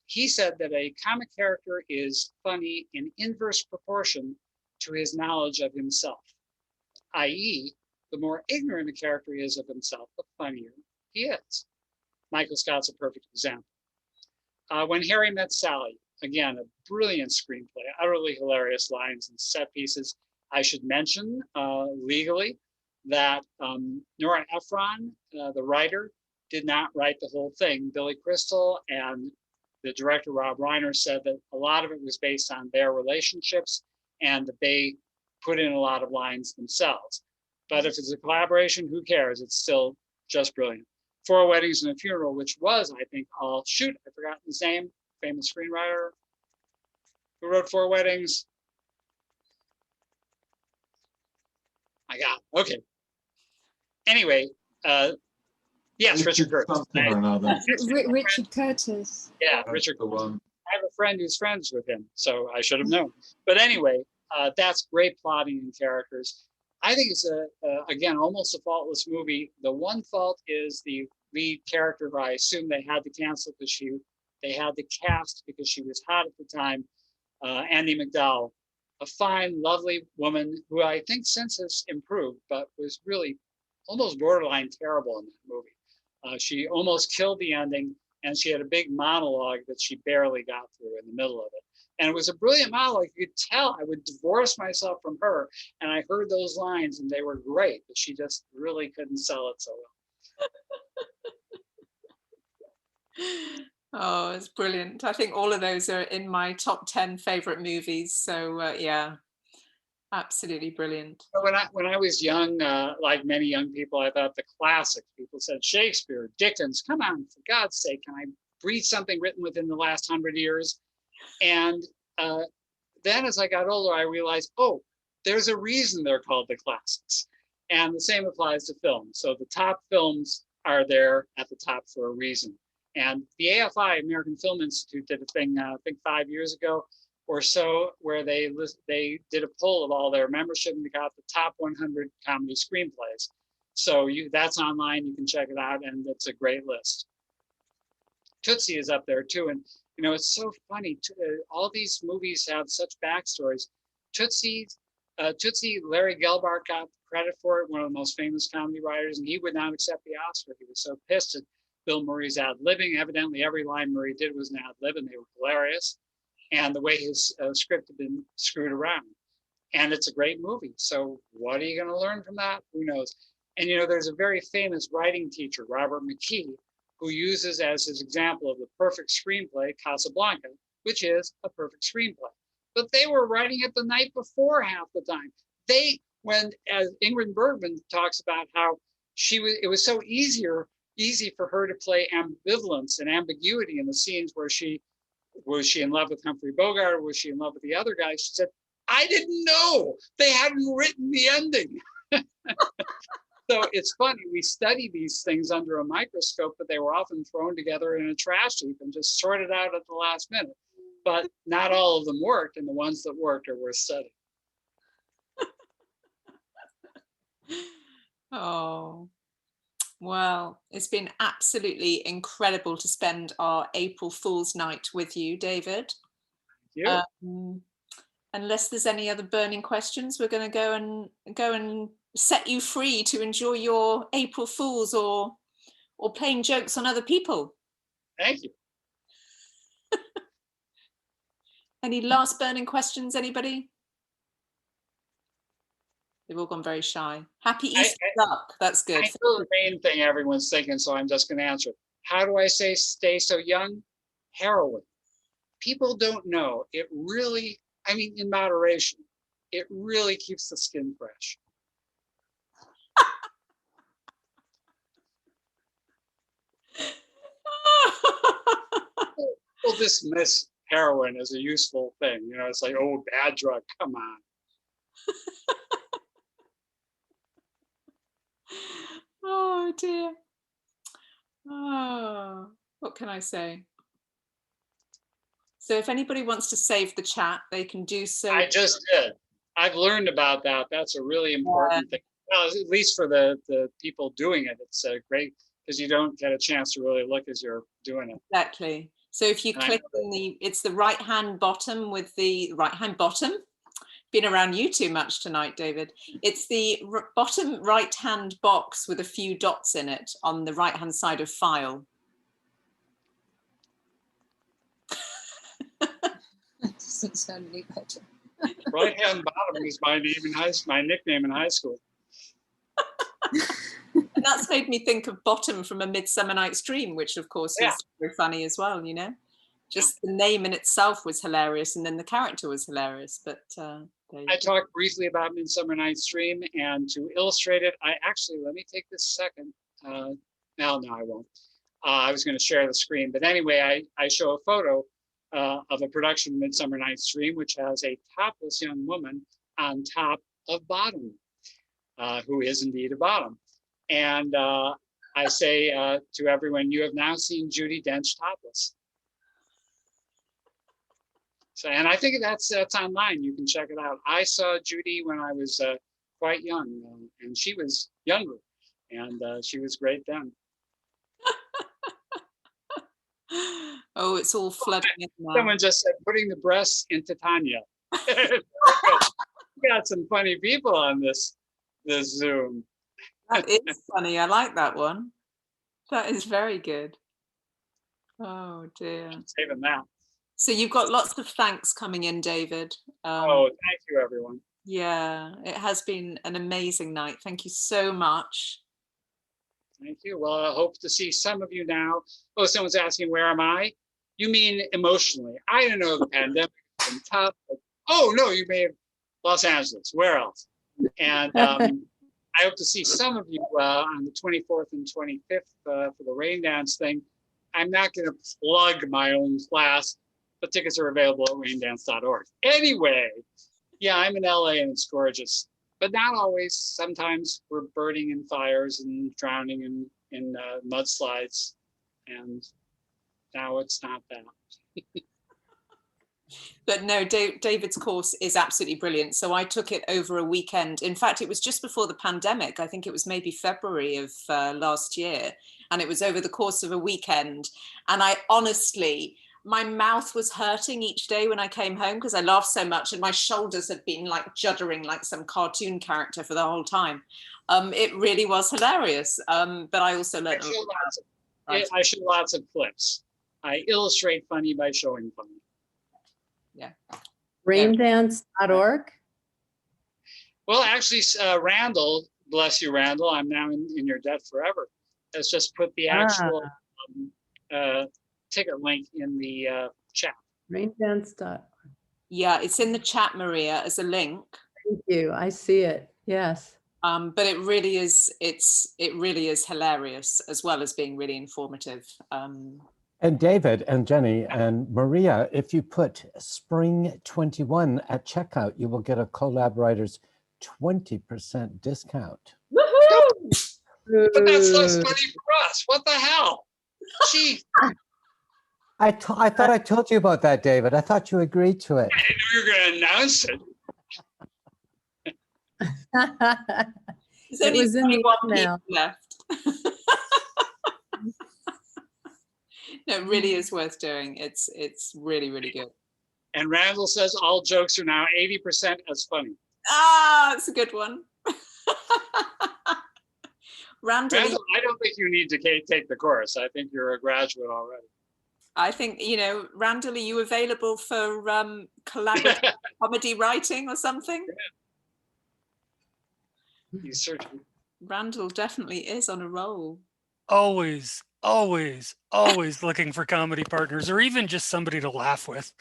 he said that a comic character is funny in inverse proportion to his knowledge of himself, i.e., the more ignorant a character is of himself, the funnier he is. Michael Scott's a perfect example. When Harry Met Sally, again, a brilliant screenplay, utterly hilarious lines and set pieces. I should mention legally that Nora Ephron, the writer, did not write the whole thing. Billy Crystal and the director, Rob Reiner, said that a lot of it was based on their relationships and that they put in a lot of lines themselves. But if it's a collaboration, who cares? It's still just brilliant. 4 Weddings and a Funeral, which was, I think, I forgot his name, famous screenwriter who wrote 4 Weddings. I got it. Okay. Anyway, yes, Richard Curtis. Richard Curtis. Yeah, Richard Curtis. I have a friend who's friends with him, so I should have known. But anyway, that's great plotting and characters. I think it's again, almost a faultless movie. The one fault is the lead character, who I assume they had to cancel because they had to cast because she was hot at the time, Andie MacDowell, a fine, lovely woman who I think since has improved, but was really almost borderline terrible in that movie. She almost killed the ending, and she had a big monologue that she barely got through in the middle of it. And it was a brilliant monologue. You could tell I would divorce myself from her. And I heard those lines and they were great, but she just really couldn't sell it so well. Oh, it's brilliant. I think all of those are in my top 10 favorite movies. So yeah, absolutely brilliant. When I was young, like many young people, I thought the classics, people said Shakespeare, Dickens, come on, for God's sake, can I read something written within the last 100 years? And then as I got older, I realized, oh, there's a reason they're called the classics. And the same applies to film. So the top films are there at the top for a reason. And the AFI, American Film Institute, did a thing, I think 5 years ago or so, where they did a poll of all their membership and they got the top 100 comedy screenplays. So that's online, you can check it out, and it's a great list. Tootsie is up there too. And you know, it's so funny. All these movies have such backstories. Tootsie, Larry Gelbart got credit for it, one of the most famous comedy writers, and he would not accept the Oscar. He was so pissed at Bill Murray's ad-libbing. Evidently, every line Murray did was an ad-lib, and they were hilarious. And the way his script had been screwed around. And it's a great movie. So what are you going to learn from that? Who knows? And you know, there's a very famous writing teacher, Robert McKee, who uses as his example of the perfect screenplay, Casablanca, which is a perfect screenplay. But they were writing it the night before half the time. As Ingrid Bergman talks about how it was so easy for her to play ambivalence and ambiguity in the scenes where was she in love with Humphrey Bogart or was she in love with the other guy? She said, I didn't know. They hadn't written the ending. So it's funny, we study these things under a microscope, but they were often thrown together in a trash heap and just sorted out at the last minute. But not all of them worked, and the ones that worked are worth studying. Oh, well, it's been absolutely incredible to spend our April Fool's Night with you, David. Thank you. Unless there's any other burning questions, we're going to go and set you free to enjoy your April Fools or playing jokes on other people. Thank you. Any last burning questions, anybody? They've all gone very shy. Happy Easter duck. That's good. I know the main thing everyone's thinking, so I'm just going to answer it. How do I stay so young? Heroin. People don't know. It really, I mean, in moderation, it really keeps the skin fresh. We'll dismiss heroin as a useful thing. You know, it's like, oh, bad drug, come on. Oh dear. Oh, what can I say? So if anybody wants to save the chat, they can do so. I just did. I've learned about that. That's a really important thing. Well, at least for the people doing it, it's great because you don't get a chance to really look as you're doing it. Exactly. So if you click on it's the right-hand bottom with the right-hand bottom. Been around you too much tonight, David. It's the bottom right-hand box with a few dots in it on the right-hand side of file. That doesn't sound any better. Right-hand bottom is my name in my nickname in high school. And that's made me think of Bottom from A Midsummer Night's Dream, which of course is very funny as well, you know. Just the name in itself was hilarious, and then the character was hilarious. But I talked briefly about Midsummer Night's Dream, and to illustrate it, let me take this second. No, I won't. I was going to share the screen, but anyway, I show a photo of a production of Midsummer Night's Dream, which has a topless young woman on top of Bottom, who is indeed a bottom. And I say to everyone, you have now seen Judi Dench topless. So, and I think that's online. You can check it out. I saw Judi when I was quite young, and she was younger, and she was great then. Oh, it's all flooding in now. Someone just said, putting the breasts into Tanya. We got some funny people on this Zoom. That is funny. I like that one. That is very good. Oh dear. Saving that. So you've got lots of thanks coming in, David. Thank you, everyone. Yeah, it has been an amazing night. Thank you so much. Thank you. Well, I hope to see some of you now. Oh, someone's asking, where am I? You mean emotionally? I don't know, the pandemic has been tough. But, oh, no, you may have Los Angeles. Where else? And I hope to see some of you on the 24th and 25th for the Raindance thing. I'm not going to plug my own class, but tickets are available at raindance.org. Anyway, yeah, I'm in LA and it's gorgeous, but not always. Sometimes we're burning in fires and drowning in mudslides, and now it's not that. But no, David's course is absolutely brilliant. So I took it over a weekend. In fact, it was just before the pandemic. I think it was maybe February of last year. And it was over the course of a weekend. And I honestly, my mouth was hurting each day when I came home because I laughed so much and my shoulders had been like juddering like some cartoon character for the whole time. It really was hilarious. But I also learned I show lots of clips. I illustrate funny by showing funny. Yeah. Raindance.org. Well, actually, Randall, bless you, Randall, I'm now in your debt forever, has just put the actual ticket link in the chat. Raindance.org. Yeah, it's in the chat, Maria, as a link. Thank you. I see it. Yes. But it really is hilarious as well as being really informative. And David and Jenny and Maria, if you put Spring 21 at checkout, you will get a Collab Writers 20% discount. Woohoo! But that's less money for us. What the hell? Gee. I thought I told you about that, David. I thought you agreed to it. I didn't know you were going to announce it. It was in the email left. No, it really is worth doing. It's really, really good. And Randall says all jokes are now 80% as funny. Ah, that's a good one. Randall, I don't think you need to take the course. I think you're a graduate already. I think, Randall, are you available for collaborative comedy writing or something? Yeah. He's searching. Randall definitely is on a roll. Always. always looking for comedy partners or even just somebody to laugh with.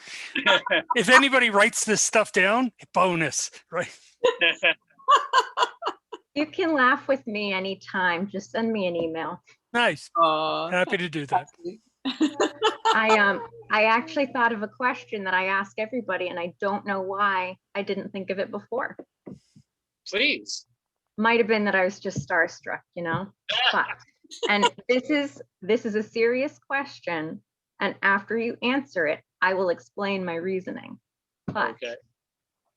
If anybody writes this stuff down, bonus, right? You can laugh with me anytime. Just send me an email. Nice. Oh, Happy to do that. I actually thought of a question that I ask everybody, and I don't know why I didn't think of it before. Please. Might have been that I was just starstruck, you know. But and this is a serious question, and after you answer it, I will explain my reasoning. But Okay.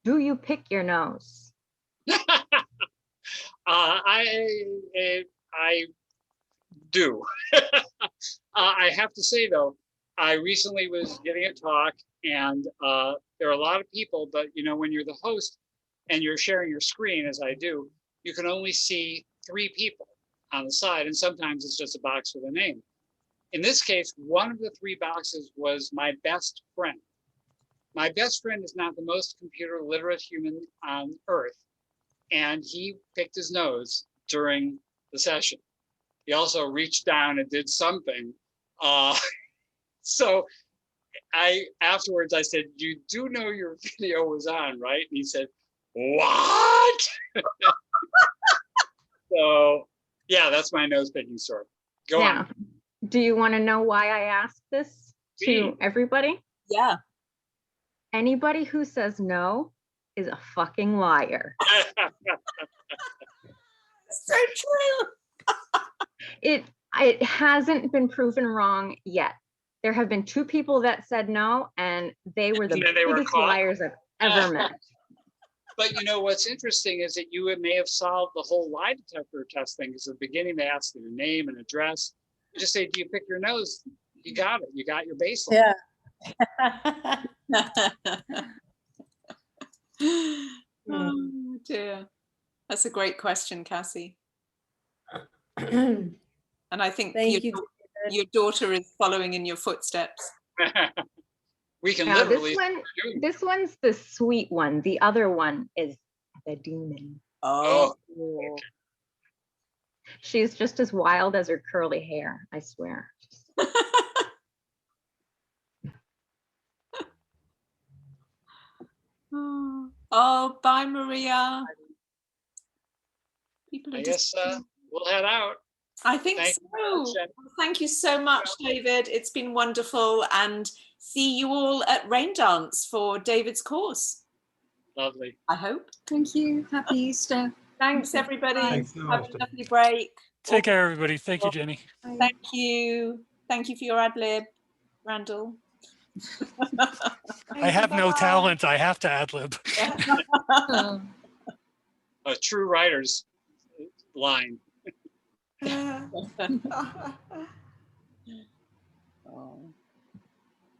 do you pick your nose? I do. I have to say though, I recently was giving a talk, and there are a lot of people, but you know, when you're the host and you're sharing your screen, as I do, you can only see 3 people on the side, and sometimes it's just a box with a name. In this case, one of the 3 boxes was my best friend. My best friend is not the most computer literate human on earth, and he picked his nose during the session. He also reached down and did something. So afterwards I said, "You do know your video was on, right?" And he said, "What?" So yeah, that's my nose picking story. Go Now, on. do you want to know why I asked this to everybody? yeah. Anybody who says no is a fucking liar. So true. It hasn't been proven wrong yet. There have been 2 people that said no, and they were the And then they were biggest caught? liars I've ever met. But you know what's interesting is that you may have solved the whole lie detector test thing, because at the beginning they asked your name and address. You just say, "Do you pick your nose?" You got it. You got your baseline. Oh dear. That's a great question, Cassie. Thank And I think you. your daughter is following in your footsteps. We can Now, literally. this one's the sweet one. The other one is the demon. Oh. She's just as wild as her curly hair, I swear. Oh, bye, Maria. People are I guess we'll head out. I think Thank you, so. Jen. Thank you so much, David. It's been wonderful, and see you all at Raindance for David's course. Lovely. I hope. Thank you. Happy Easter. Thanks, everybody. Thanks so Have much. a lovely break. Take care, everybody. Thank you, Jenny. Bye. Thank you. Thank you for your ad lib, Randall. I have no talent. I have to ad lib. Oh. A true writer's line. Oh.